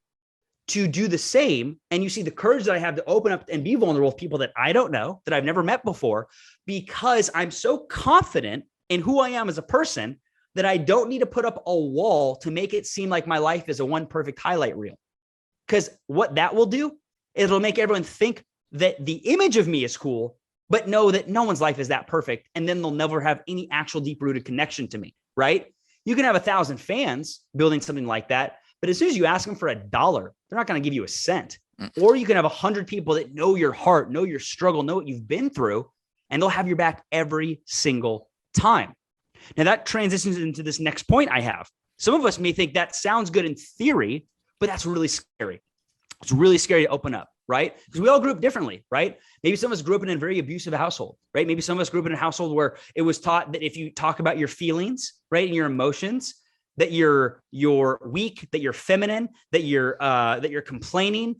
to do the same. And you see the courage that I have to open up and be vulnerable with people that I don't know, that I've never met before, because I'm so confident in who I am as a person that I don't need to put up a wall to make it seem like my life is a one perfect highlight reel. Because what that will do, it'll make everyone think that the image of me is cool, but know that no one's life is that perfect. And then they'll never have any actual deep rooted connection to me, right? You can have 1,000 fans building something like that, but as soon as you ask them for $1, they're not going to give you a cent. Or you can have 100 people that know your heart, know your struggle, know what you've been through, and they'll have your back every single time. Now that transitions into this next point I have. Some of us may think that sounds good in theory, but that's really scary. It's really scary to open up, right? Because we all grew up differently, right? Maybe some of us grew up in a very abusive household, right? Maybe some of us grew up in a household where it was taught that if you talk about your feelings, right, and your emotions, that you're weak, that you're feminine, that you're complaining.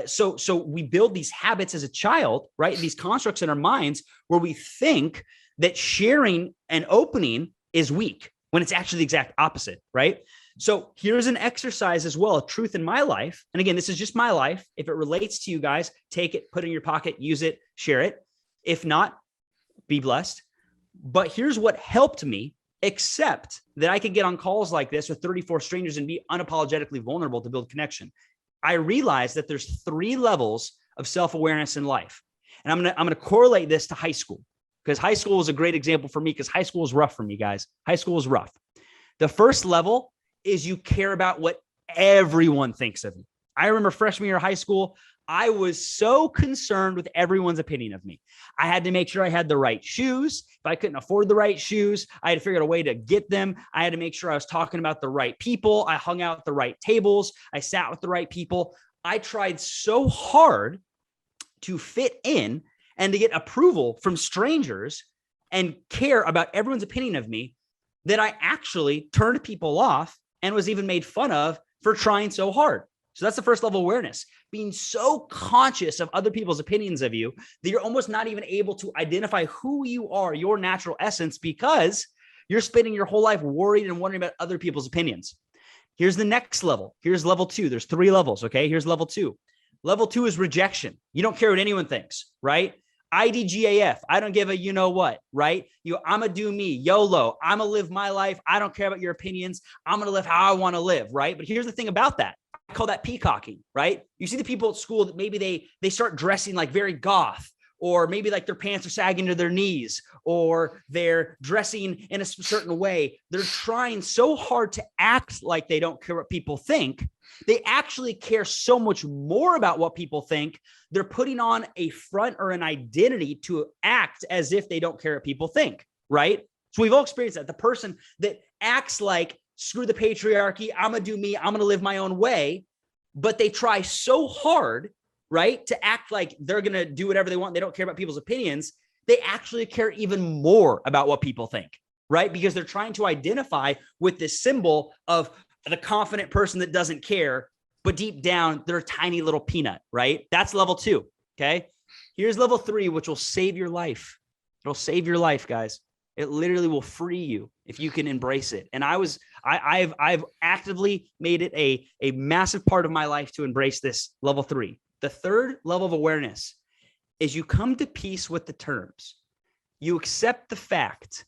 So we build these habits as a child, right? These constructs in our minds where we think that sharing and opening is weak when it's actually the exact opposite, right? So here's an exercise as well, a truth in my life. And again, this is just my life. If it relates to you guys, take it, put it in your pocket, use it, share it. If not, be blessed. But here's what helped me accept that I could get on calls like this with 34 strangers and be unapologetically vulnerable to build connection. I realized that there's 3 levels of self-awareness in life. And I'm going to correlate this to high school, because high school is a great example for me, because high school is rough for me, guys. High school is rough. The first level is you care about what everyone thinks of you. I remember freshman year of high school, I was so concerned with everyone's opinion of me. I had to make sure I had the right shoes. If I couldn't afford the right shoes, I had to figure out a way to get them. I had to make sure I was talking about the right people. I hung out at the right tables. I sat with the right people. I tried so hard to fit in and to get approval from strangers and care about everyone's opinion of me that I actually turned people off and was even made fun of for trying so hard. So that's the first level of awareness, being so conscious of other people's opinions of you that you're almost not even able to identify who you are, your natural essence, because you're spending your whole life worried and wondering about other people's opinions. Here's the next level. Here's level 2. There's 3 levels. Okay. Here's level 2. Level 2 is rejection. You don't care what anyone thinks, right? IDGAF. I don't give a you know what, right? I'm going to do me, YOLO. I'm going to live my life. I don't care about your opinions. I'm going to live how I want to live, right? But here's the thing about that. I call that peacocking, right? You see the people at school that maybe they start dressing like very goth, or maybe like their pants are sagging to their knees, or they're dressing in a certain way. They're trying so hard to act like they don't care what people think. They actually care so much more about what people think. They're putting on a front or an identity to act as if they don't care what people think, right? So we've all experienced that. The person that acts like, screw the patriarchy, I'm going to do me, I'm going to live my own way, but they try so hard, right, to act like they're going to do whatever they want. They don't care about people's opinions. They actually care even more about what people think, right? Because they're trying to identify with this symbol of the confident person that doesn't care, but deep down, they're a tiny little peanut, right? That's level 2, okay? Here's level 3, which will save your life. It'll save your life, guys. It literally will free you if you can embrace it. And I've actively made it a massive part of my life to embrace this level 3. The third level of awareness is you come to peace with the terms. You accept the fact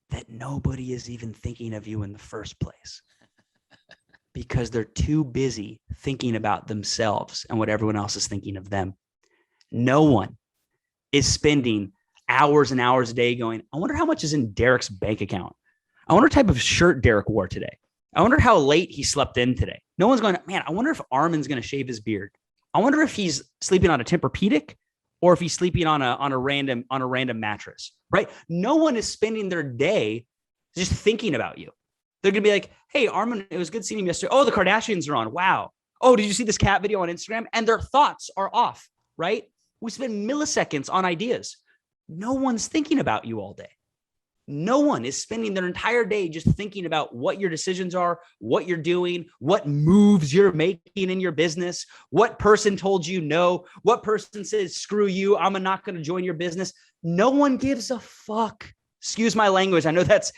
that nobody is even thinking of you in the first place because they're too busy thinking about themselves and what everyone else is thinking of them. No one is spending hours and hours a day going, I wonder how much is in Darik's bank account. I wonder what type of shirt Darik wore today. I wonder how late he slept in today. No one's going, man, I wonder if Armin's going to shave his beard. I wonder if he's sleeping on a Tempur-Pedic or if he's sleeping on a random mattress, right? No one is spending their day just thinking about you. They're going to be like, hey, Armin, it was good seeing you yesterday. Oh, the Kardashians are on. Wow. Oh, did you see this cat video on Instagram? And their thoughts are off, right? We spend milliseconds on ideas. No one's thinking about you all day. No one is spending their entire day just thinking about what your decisions are, what you're doing, what moves you're making in your business, what person told you no, what person says, screw you, I'm not going to join your business. No one gives a fuck. Excuse my language. I know that's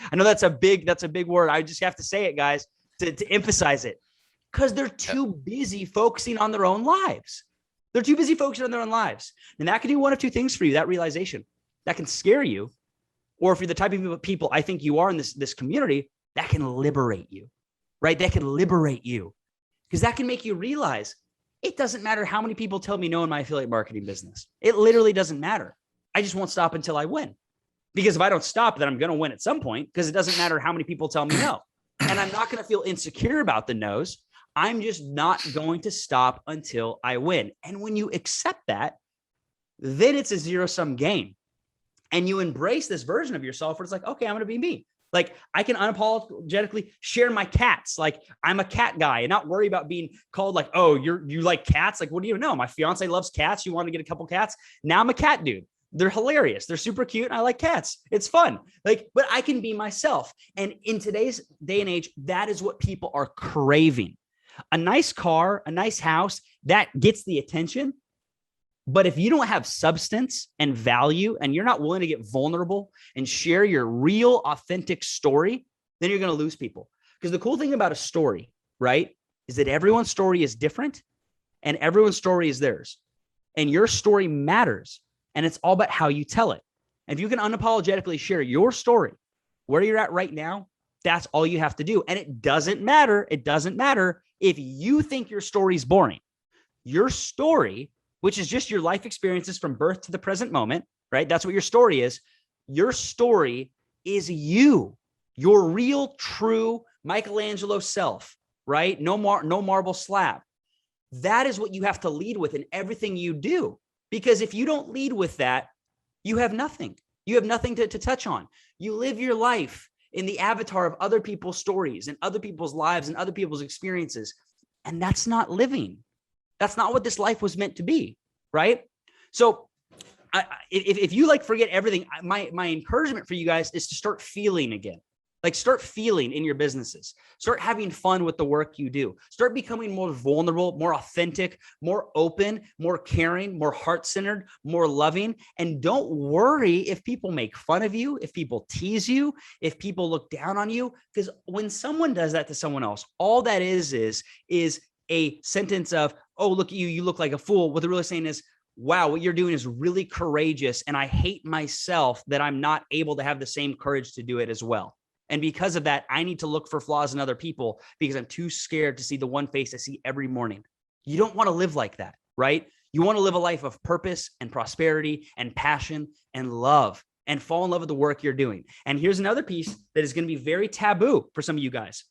a big word. I just have to say it, guys, to emphasize it, because they're too busy focusing on their own lives. They're too busy focusing on their own lives. And that can do one of two things for you, that realization. That can scare you. Or if you're the type of people I think you are in this community, that can liberate you, right? That can liberate you, because that can make you realize it doesn't matter how many people tell me no in my affiliate marketing business. It literally doesn't matter. I just won't stop until I win. Because if I don't stop, then I'm going to win at some point, because it doesn't matter how many people tell me no. And I'm not going to feel insecure about the no's. I'm just not going to stop until I win. And when you accept that, then it's a zero-sum game. And you embrace this version of yourself where it's like, okay, I'm going to be me. Like, I can unapologetically share my cats. Like, I'm a cat guy and not worry about being called like, oh, you like cats? Like, what do you know? My fiance loves cats. You want to get a couple cats? Now I'm a cat dude. They're hilarious. They're super cute. And I like cats. It's fun. Like, but I can be myself. And in today's day and age, that is what people are craving. A nice car, a nice house, that gets the attention. But if you don't have substance and value, and you're not willing to get vulnerable and share your real, authentic story, then you're going to lose people. Because the cool thing about a story, right, is that everyone's story is different and everyone's story is theirs. And your story matters. And it's all about how you tell it. And if you can unapologetically share your story, where you're at right now, that's all you have to do. And it doesn't matter. It doesn't matter if you think your story is boring. Your story, which is just your life experiences from birth to the present moment, right? That's what your story is. Your story is you, your real, true Michelangelo self, right? No marble slab. That is what you have to lead with in everything you do. Because if you don't lead with that, you have nothing. You have nothing to touch on. You live your life in the avatar of other people's stories and other people's lives and other people's experiences. And that's not living. That's not what this life was meant to be, right? So if you like forget everything, my encouragement for you guys is to start feeling again. Like start feeling in your businesses, start having fun with the work you do, start becoming more vulnerable, more authentic, more open, more caring, more heart-centered, more loving. And don't worry if people make fun of you, if people tease you, if people look down on you, because when someone does that to someone else, all that is a sentence of, oh, look at you, you look like a fool. What they're really saying is, wow, what you're doing is really courageous. And I hate myself that I'm not able to have the same courage to do it as well. And because of that, I need to look for flaws in other people because I'm too scared to see the one face I see every morning. You don't want to live like that, right? You want to live a life of purpose and prosperity and passion and love and fall in love with the work you're doing. And here's another piece that is going to be very taboo for some of you guys.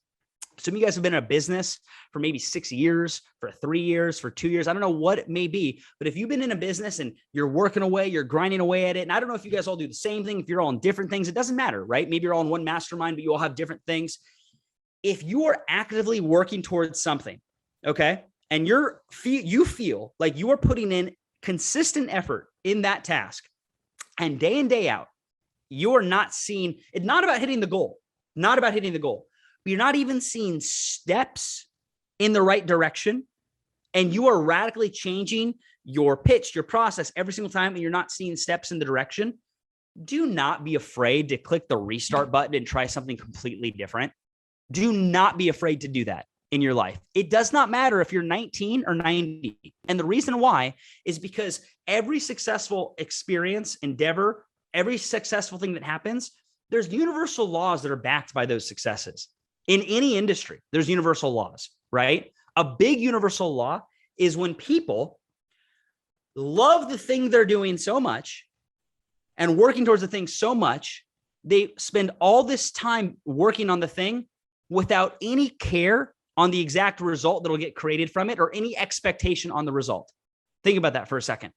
Some of you guys have been in a business for maybe 6 years, for 3 years, for 2 years. I don't know what it may be, but if you've been in a business and you're working away, you're grinding away at it. And I don't know if you guys all do the same thing, if you're all in different things, it doesn't matter, right? Maybe you're all in one mastermind, but you all have different things. If you are actively working towards something, okay, and you feel like you are putting in consistent effort in that task and day out, you are not seeing, it's not about hitting the goal, not about hitting the goal. You're not even seeing steps in the right direction, and you are radically changing your pitch, your process every single time, and you're not seeing steps in the direction, do not be afraid to click the restart button and try something completely different. Do not be afraid to do that in your life. It does not matter if you're 19 or 90. And the reason why is because every successful experience, endeavor, every successful thing that happens, there's universal laws that are backed by those successes. In any industry, there's universal laws, right? A big universal law is when people love the thing they're doing so much and working towards the thing so much, they spend all this time working on the thing without any care on the exact result that'll get created from it or any expectation on the result. Think about that for a second.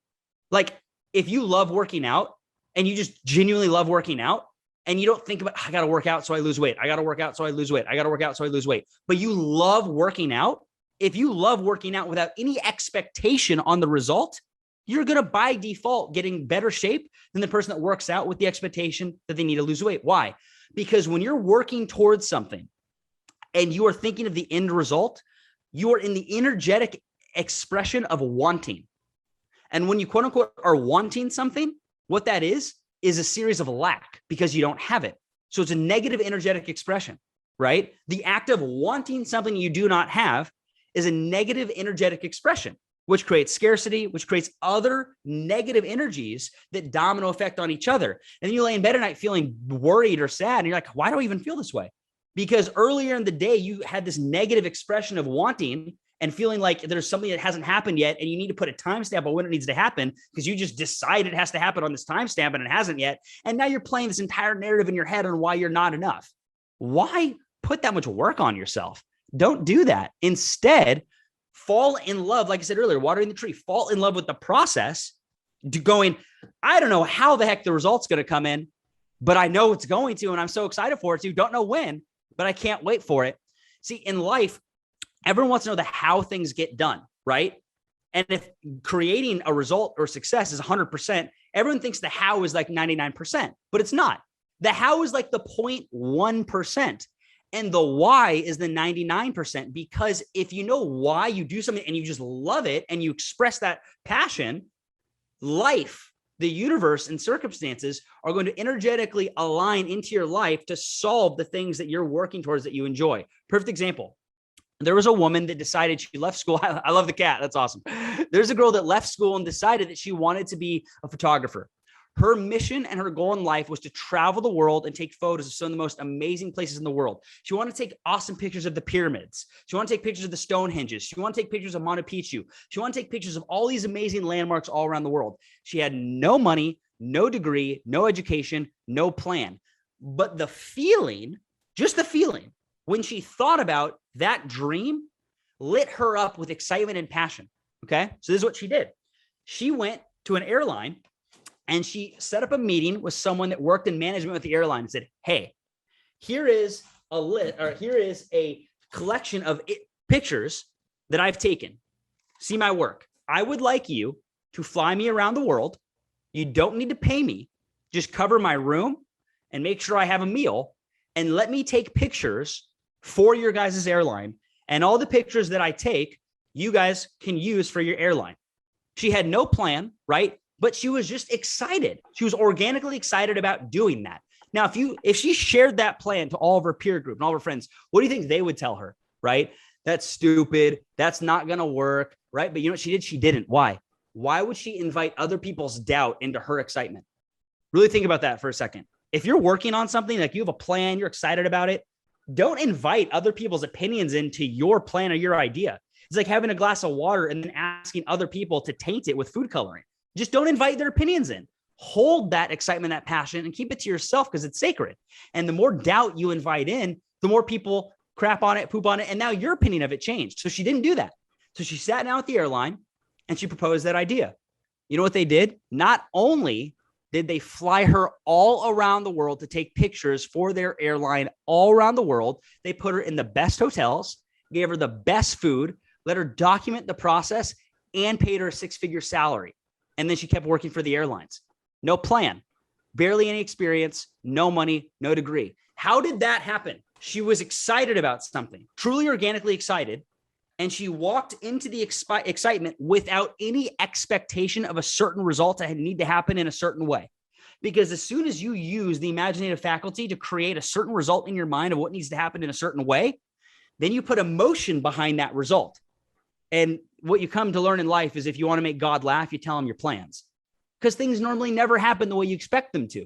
Like if you love working out and you just genuinely love working out, and you don't think about, I got to work out so I lose weight. I got to work out so I lose weight. I got to work out so I lose weight. But you love working out. If you love working out without any expectation on the result, you're going to by default getting better shape than the person that works out with the expectation that they need to lose weight. Why? Because when you're working towards something and you are thinking of the end result, you are in the energetic expression of wanting. And when you quote unquote are wanting something, what that is a series of lack because you don't have it. So it's a negative energetic expression, right? The act of wanting something you do not have is a negative energetic expression, which creates scarcity, which creates other negative energies that domino effect on each other. And then you lay in bed at night feeling worried or sad. And you're like, why do I even feel this way? Because earlier in the day, you had this negative expression of wanting and feeling like there's something that hasn't happened yet, and you need to put a timestamp on when it needs to happen because you just decide it has to happen on this timestamp and it hasn't yet. And now you're playing this entire narrative in your head on why you're not enough. Why put that much work on yourself? Don't do that. Instead, fall in love, like I said earlier, watering the tree, fall in love with the process, going, I don't know how the heck the result's going to come in, but I know it's going to, and I'm so excited for it too. Don't know when, but I can't wait for it. See, in life, everyone wants to know the how things get done, right? And if creating a result or success is 100%, everyone thinks the how is like 99%, but it's not. The how is like the 0.1%. And the why is the 99%, because if you know why you do something and you just love it and you express that passion, life, the universe and circumstances are going to energetically align into your life to solve the things that you're working towards that you enjoy. Perfect example. There was a woman that decided she left school. I love the cat. That's awesome. There's a girl that left school and decided that she wanted to be a photographer. Her mission and her goal in life was to travel the world and take photos of some of the most amazing places in the world. She wanted to take awesome pictures of the pyramids. She wanted to take pictures of the Stonehenges. She wanted to take pictures of Machu Picchu. She wanted to take pictures of all these amazing landmarks all around the world. She had no money, no degree, no education, no plan. But the feeling, just the feeling, when she thought about that dream, lit her up with excitement and passion. Okay. So this is what she did. She went to an airline and she set up a meeting with someone that worked in management with the airline and said, hey, here is a list, or here is a collection of pictures that I've taken. See my work. I would like you to fly me around the world. You don't need to pay me. Just cover my room and make sure I have a meal. and let me take pictures for your guys' airline. And all the pictures that I take, you guys can use for your airline. She had no plan, right? But she was just excited. She was organically excited about doing that. Now, if she shared that plan to all of her peer group and all of her friends, what do you think they would tell her, right? That's stupid. That's not going to work, right? But you know what she did? She didn't. Why? Why would she invite other people's doubt into her excitement? Really think about that for a second. If you're working on something, like you have a plan, you're excited about it, don't invite other people's opinions into your plan or your idea. It's like having a glass of water and then asking other people to taint it with food coloring. Just don't invite their opinions in. Hold that excitement, that passion, and keep it to yourself because it's sacred. And the more doubt you invite in, the more people crap on it, poop on it, and now your opinion of it changed. So she didn't do that. So she sat down with the airline and she proposed that idea. You know what they did? Not only did they fly her all around the world to take pictures for their airline all around the world, they put her in the best hotels, gave her the best food, let her document the process, and paid her a six-figure salary. And then she kept working for the airlines. No plan, barely any experience, no money, no degree. How did that happen? She was excited about something, truly organically excited. And she walked into the excitement without any expectation of a certain result that need to happen in a certain way. Because as soon as you use the imaginative faculty to create a certain result in your mind of what needs to happen in a certain way, then you put emotion behind that result. And what you come to learn in life is if you want to make God laugh, you tell him your plans. Because things normally never happen the way you expect them to.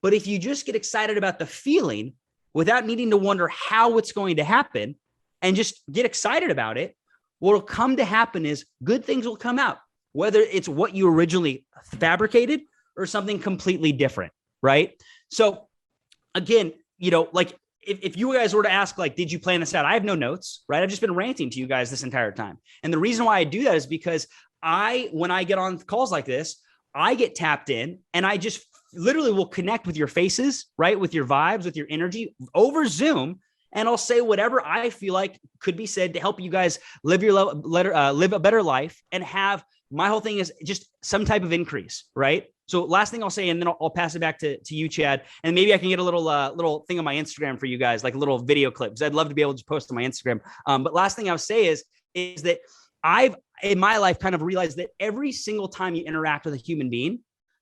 But if you just get excited about the feeling without needing to wonder how it's going to happen, and just get excited about it, what will come to happen is good things will come out, whether it's what you originally fabricated or something completely different, right? So again, you know, like if you guys were to ask, like, did you plan this out? I have no notes, right? I've just been ranting to you guys this entire time. And the reason why I do that is because when I get on calls like this, I get tapped in and I just literally will connect with your faces, right? With your vibes, with your energy over Zoom. And I'll say whatever I feel like could be said to help you guys live live a better life and have my whole thing is just some type of increase, right? So last thing I'll say, and then I'll pass it back to you, Chad, and maybe I can get a little thing on my Instagram for you guys, like a little video clip, because I'd love to be able to post on my Instagram. But last thing I'll say is that I've in my life kind of realized that every single time you interact with a human being,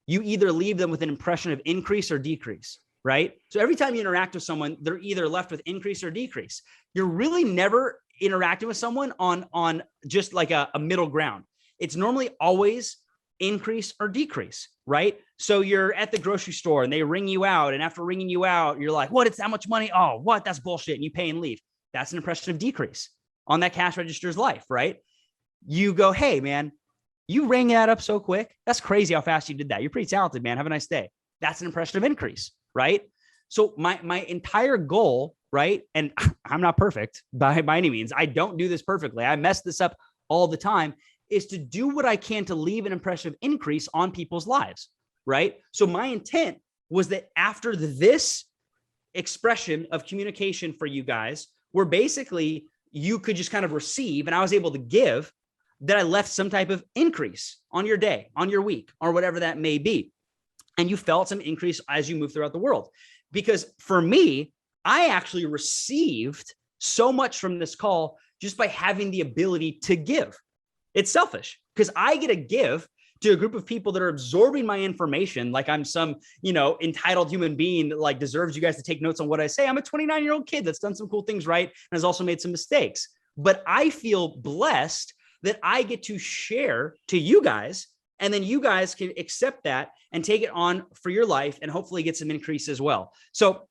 you either leave them with an impression of increase or decrease. Right? So every time you interact with someone, they're either left with increase or decrease. You're really never interacting with someone on just like a middle ground. It's normally always increase or decrease, right? So you're at the grocery store and they ring you out. And after ringing you out, you're like, what? It's that much money? Oh, what? That's bullshit. And you pay and leave. That's an impression of decrease on that cash register's life, right? You go, hey, man, you rang that up so quick. That's crazy how fast you did that. You're pretty talented, man. Have a nice day. That's an impression of increase. Right? So my entire goal, right? And I'm not perfect by any means. I don't do this perfectly. I mess this up all the time, is to do what I can to leave an impression of increase on people's lives, right? So my intent was that after this expression of communication for you guys, where basically you could just kind of receive and I was able to give, that I left some type of increase on your day, on your week, or whatever that may be. And you felt some increase as you move throughout the world. Because for me, I actually received so much from this call just by having the ability to give. It's selfish because I get to give to a group of people that are absorbing my information like I'm some, entitled human being that like deserves you guys to take notes on what I say. I'm a 29-year-old kid that's done some cool things right and has also made some mistakes. But I feel blessed that I get to share to you guys, and then you guys can accept that and take it on for your life and hopefully get some increase as well. So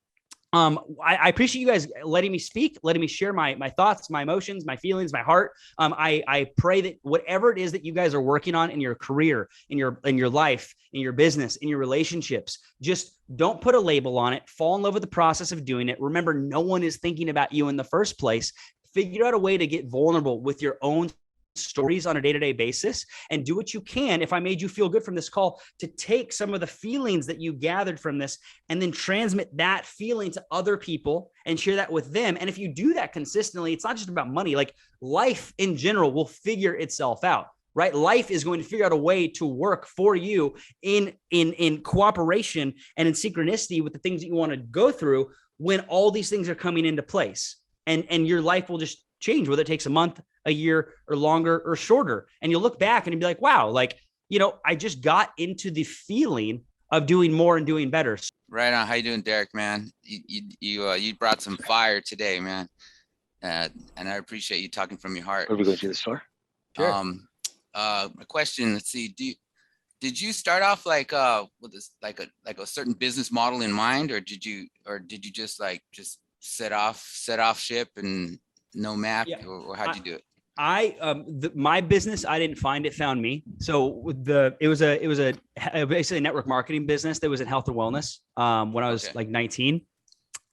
I appreciate you guys letting me speak, letting me share my thoughts, my emotions, my feelings, my heart. I pray that whatever it is that you guys are working on in your career, in your life, in your business, in your relationships, just don't put a label on it. Fall in love with the process of doing it. Remember, no one is thinking about you in the first place. Figure out a way to get vulnerable with your own stories on a day-to-day basis and do what you can. If I made you feel good from this call, to take some of the feelings that you gathered from this and then transmit that feeling to other people and share that with them. And if you do that consistently, it's not just about money, like life in general will figure itself out, right? Life is going to figure out a way to work for you in cooperation and in synchronicity with the things that you want to go through when all these things are coming into place, and your life will just change, whether it takes a month, a year, or longer or shorter. And you'll look back and you'll be like, wow, like, I just got into the feeling of doing more and doing better. Right on. How you doing, Darik, man? You brought some fire today, man. And I appreciate you talking from your heart. Are we going to the store? Sure. A question. Let's see. Did you start off like with this like a certain business model in mind, or did you just set off ship and no map, or how'd you do it? My business, I didn't find it, found me. So it was basically a network marketing business that was in health and wellness when I was like 19.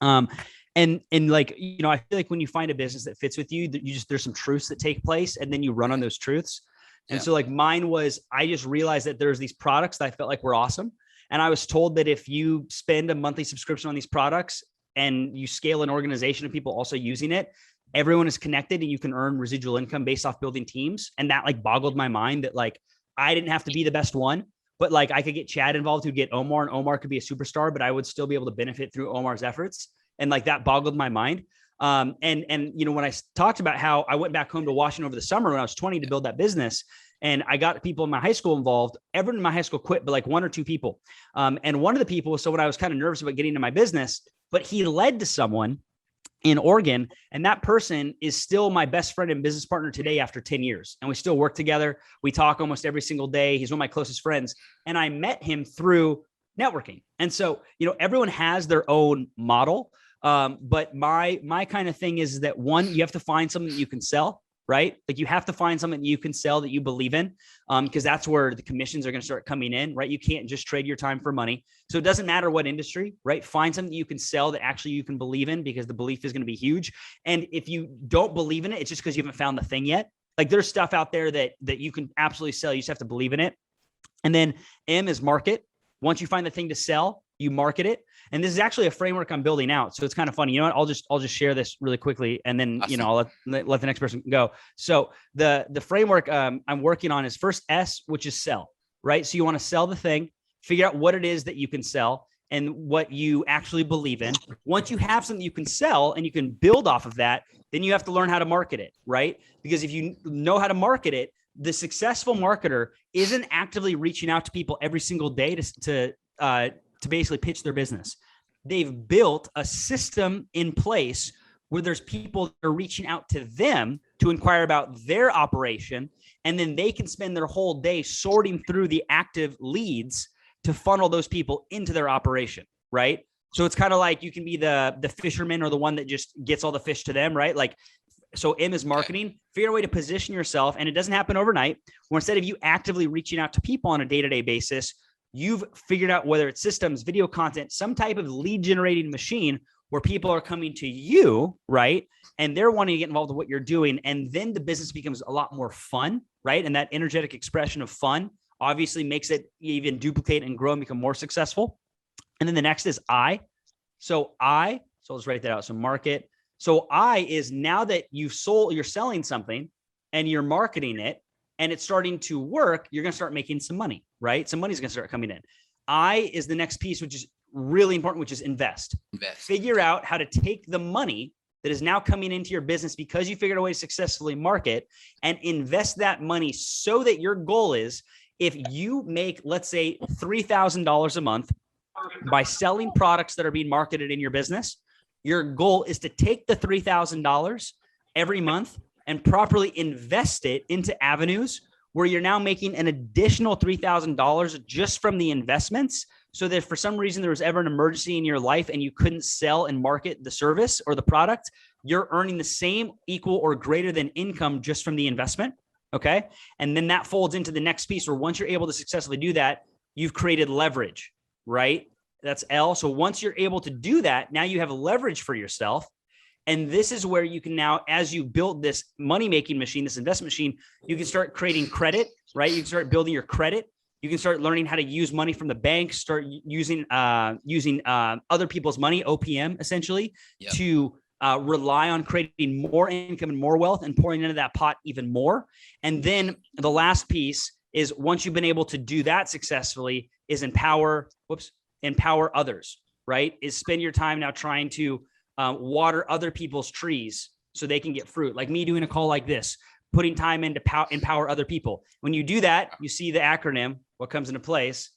And like, I feel like when you find a business that fits with you, there's some truths that take place, and then you run on those truths. And so like mine was, I just realized that there's these products that I felt like were awesome. And I was told that if you spend a monthly subscription on these products and you scale an organization of people also using it, everyone is connected and you can earn residual income based off building teams. And that like boggled my mind that like, I didn't have to be the best one, but like I could get Chad involved, who'd get Omar, and Omar could be a superstar, but I would still be able to benefit through Omar's efforts. And like that boggled my mind. And when I talked about how I went back home to Washington over the summer when I was 20 to build that business, and I got people in my high school involved, everyone in my high school quit, but like one or two people. And one of the people was someone I was kind of nervous about getting into my business, but he led to someone in Oregon. And that person is still my best friend and business partner today after 10 years. And we still work together. We talk almost every single day. He's one of my closest friends. And I met him through networking. And so, everyone has their own model. But my kind of thing is that one, you have to find something that you can sell, right? Like you have to find something that you can sell that you believe in, because that's where the commissions are going to start coming in, right? You can't just trade your time for money. So it doesn't matter what industry, right? Find something that you can sell that actually you can believe in, because the belief is going to be huge. And if you don't believe in it, it's just because you haven't found the thing yet. Like there's stuff out there that you can absolutely sell. You just have to believe in it. And then M is market. Once you find the thing to sell, you market it. And this is actually a framework I'm building out. So it's kind of funny. You know what? I'll just share this really quickly, and then, Awesome. I'll let the next person go. So the framework I'm working on is first S, which is sell, right? So you want to sell the thing, figure out what it is that you can sell and what you actually believe in. Once you have something you can sell and you can build off of that, then you have to learn how to market it, right? Because if you know how to market it, the successful marketer isn't actively reaching out to people every single day to basically pitch their business. They've built a system in place where there's people that are reaching out to them to inquire about their operation. And then they can spend their whole day sorting through the active leads to funnel those people into their operation, right? So it's kind of like you can be the fisherman or the one that just gets all the fish to them, right? Like, so M is marketing. Figure a way to position yourself, and it doesn't happen overnight, where instead of you actively reaching out to people on a day-to-day basis, you've figured out whether it's systems, video content, some type of lead generating machine where people are coming to you, right? And they're wanting to get involved in what you're doing. And then the business becomes a lot more fun, right? And that energetic expression of fun obviously makes it even duplicate and grow and become more successful. And then the next is I. So let's write that out. So market. So I is now that you're selling something and you're marketing it and it's starting to work, you're going to start making some money, right? Some money's going to start coming in. I is the next piece, which is really important, which is invest. Figure out how to take the money that is now coming into your business because you figured a way to successfully market and invest that money so that your goal is, if you make, let's say, $3,000 a month by selling products that are being marketed in your business, your goal is to take the $3,000 every month and properly invest it into avenues where you're now making an additional $3,000 just from the investments. So that if for some reason there was ever an emergency in your life and you couldn't sell and market the service or the product, you're earning the same, equal, or greater than income just from the investment. Okay. And then that folds into the next piece where once you're able to successfully do that, you've created leverage, right? That's L. So once you're able to do that, now you have leverage for yourself. And this is where you can now, as you build this money-making machine, this investment machine, you can start creating credit, right? You can start building your credit. You can start learning how to use money from the bank, start using other people's money, OPM, essentially, to rely on creating more income and more wealth and pouring into that pot even more. And then the last piece is, once you've been able to do that successfully, is empower others. right, is spend your time now trying to water other people's trees so they can get fruit. Like me doing a call like this, putting time in to empower other people. When you do that, you see the acronym, what comes into place,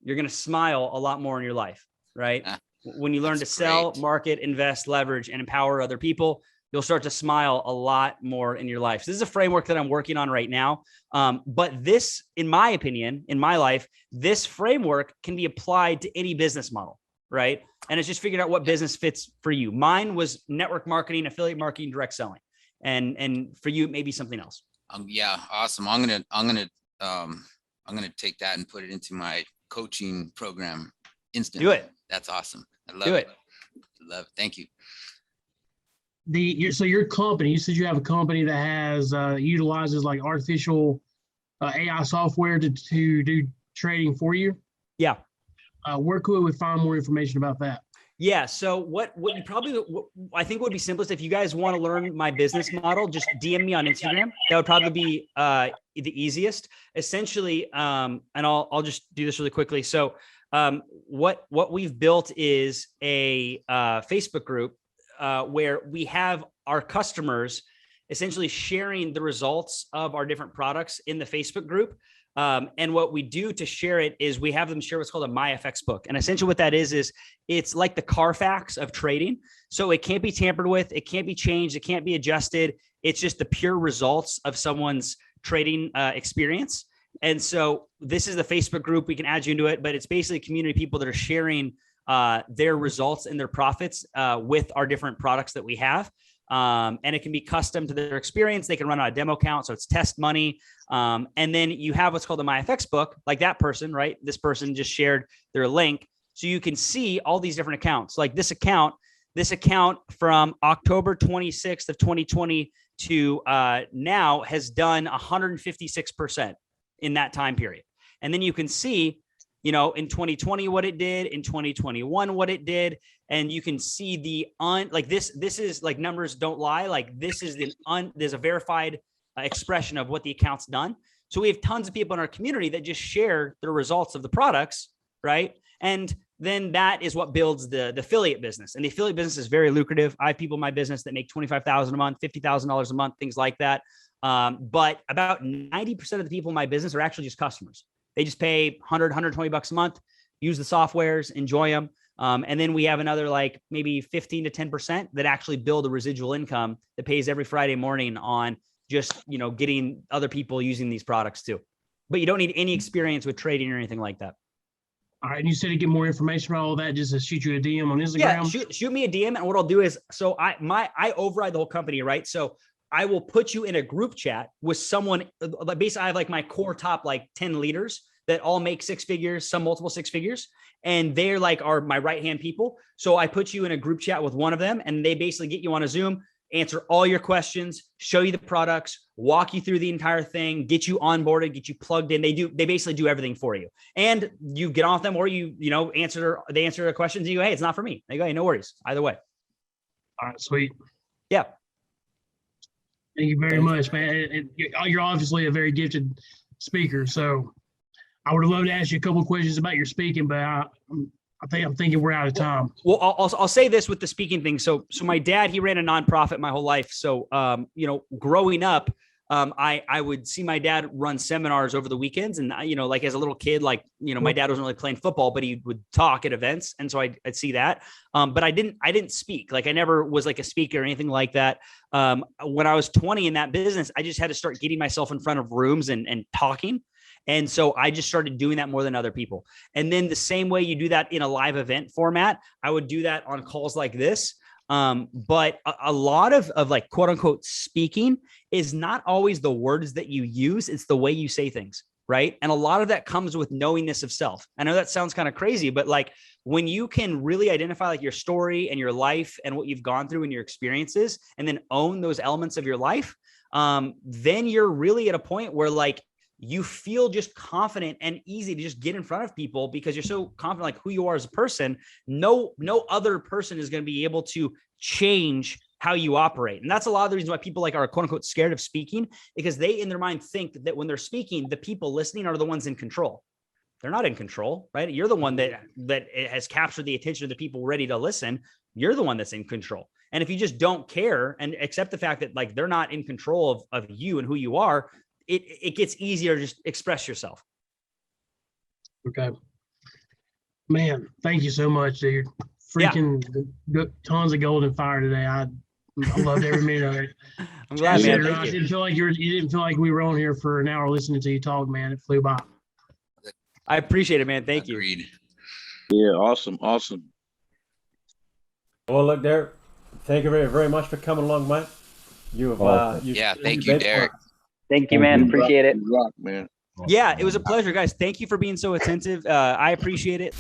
you're going to smile a lot more in your life, right? When you learn to sell, market, invest, leverage, and empower other people, you'll start to smile a lot more in your life. So this is a framework that I'm working on right now. But this, in my opinion, in my life, this framework can be applied to any business model, right? And it's just figuring out what business fits for you. Mine was network marketing, affiliate marketing, direct selling. And for you, maybe something else. Yeah, awesome. I'm gonna take that and put it into my coaching program instantly. Do it. That's awesome. I love it. Love it. Thank you. So your company, you said you have a company that has utilizes like artificial AI software to do trading for you. Yeah. Where could we find more information about that? Yeah. So what you probably, I think would be simplest if you guys want to learn my business model, just DM me on Instagram. That would probably be the easiest. Essentially, and I'll just do this really quickly. So what we've built is a Facebook group where we have our customers essentially sharing the results of our different products in the Facebook group. And what we do to share it is we have them share what's called a MyFX book. And essentially what that is it's like the Carfax of trading. So it can't be tampered with. It can't be changed. It can't be adjusted. It's just the pure results of someone's trading experience. And so this is the Facebook group. We can add you into it, but it's basically a community of people that are sharing their results and their profits with our different products that we have. And it can be custom to their experience. They can run on a demo account. So it's test money. And then you have what's called a MyFX book, like that person, right? This person just shared their link. So you can see all these different accounts, like this account from October 26th of 2020 to now has done 156% in that time period. And then you can see, in 2020, what it did, in 2021, what it did. And you can see this is like numbers don't lie. Like this is there's a verified expression of what the account's done. So we have tons of people in our community that just share the results of the products, right? And then that is what builds the affiliate business. And the affiliate business is very lucrative. I have people in my business that make $25,000 a month, $50,000 a month, things like that. But about 90% of the people in my business are actually just customers. They just pay $100, $120 a month, use the softwares, enjoy them. And then we have another like maybe 15 to 10% that actually build a residual income that pays every Friday morning on just, getting other people using these products too. But you don't need any experience with trading or anything like that. All right. And you said to get more information about all that, just to shoot you a DM on Instagram. Yeah, shoot me a DM. And what I'll do is, so I override the whole company, right? So I will put you in a group chat with someone. Basically, I have like my core top like 10 leaders that all make six figures, some multiple six figures. And they're like are my right-hand people. So I put you in a group chat with one of them and they basically get you on a Zoom, answer all your questions, show you the products, walk you through the entire thing, get you onboarded, get you plugged in. They basically do everything for you. And you get off them or they answer their questions and you go, hey, it's not for me. They go, hey, no worries. Either way. All right, sweet. Yeah. Thank you very much, man. You're obviously a very gifted speaker. So I would have loved to ask you a couple of questions about your speaking, but I'm thinking we're out of time. Well, I'll say this with the speaking thing. So my dad, he ran a nonprofit my whole life. So, growing up, I would see my dad run seminars over the weekends. And, like as a little kid, my dad wasn't really playing football, but he would talk at events. And so I'd see that. But I didn't speak. Like I never was like a speaker or anything like that. When I was 20 in that business, I just had to start getting myself in front of rooms and talking. And so I just started doing that more than other people. And then the same way you do that in a live event format, I would do that on calls like this. But a lot of like quote unquote speaking is not always the words that you use. It's the way you say things. Right. And a lot of that comes with knowingness of self. I know that sounds kind of crazy, but like when you can really identify like your story and your life and what you've gone through and your experiences and then own those elements of your life, then you're really at a point where like you feel just confident and easy to just get in front of people because you're so confident, like who you are as a person. No other person is going to be able to change how you operate. And that's a lot of the reasons why people like are quote unquote scared of speaking, because they in their mind think that when they're speaking, the people listening are the ones in control. they're not in control, right? You're the one that has captured the attention of the people ready to listen. You're the one that's in control. And if you just don't care and accept the fact that like they're not in control of you and who you are, it gets easier to just express yourself. Okay. Man, thank you so much, dude. Freaking tons of golden fire today. I loved every minute of it. I'm glad, man. I didn't feel like you didn't feel like we were on here for an hour listening to you talk, man. It flew by. I appreciate it, man. Thank Agreed. you. Yeah, awesome. Well, look, Darik, thank you very, very much for coming along, mate. You have, Thank you, Darik. Thank you, man. Appreciate it. You rock, man. Yeah, it was a pleasure, guys. Thank you for being so attentive. I appreciate it.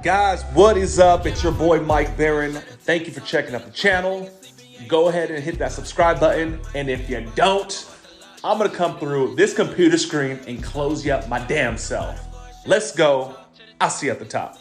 Guys, what is up? It's your boy Mike Barron. Thank you for checking out the channel. Go ahead and hit that subscribe button. And if you don't, I'm gonna come through this computer screen and close you up my damn self. Let's go. I'll see you at the top.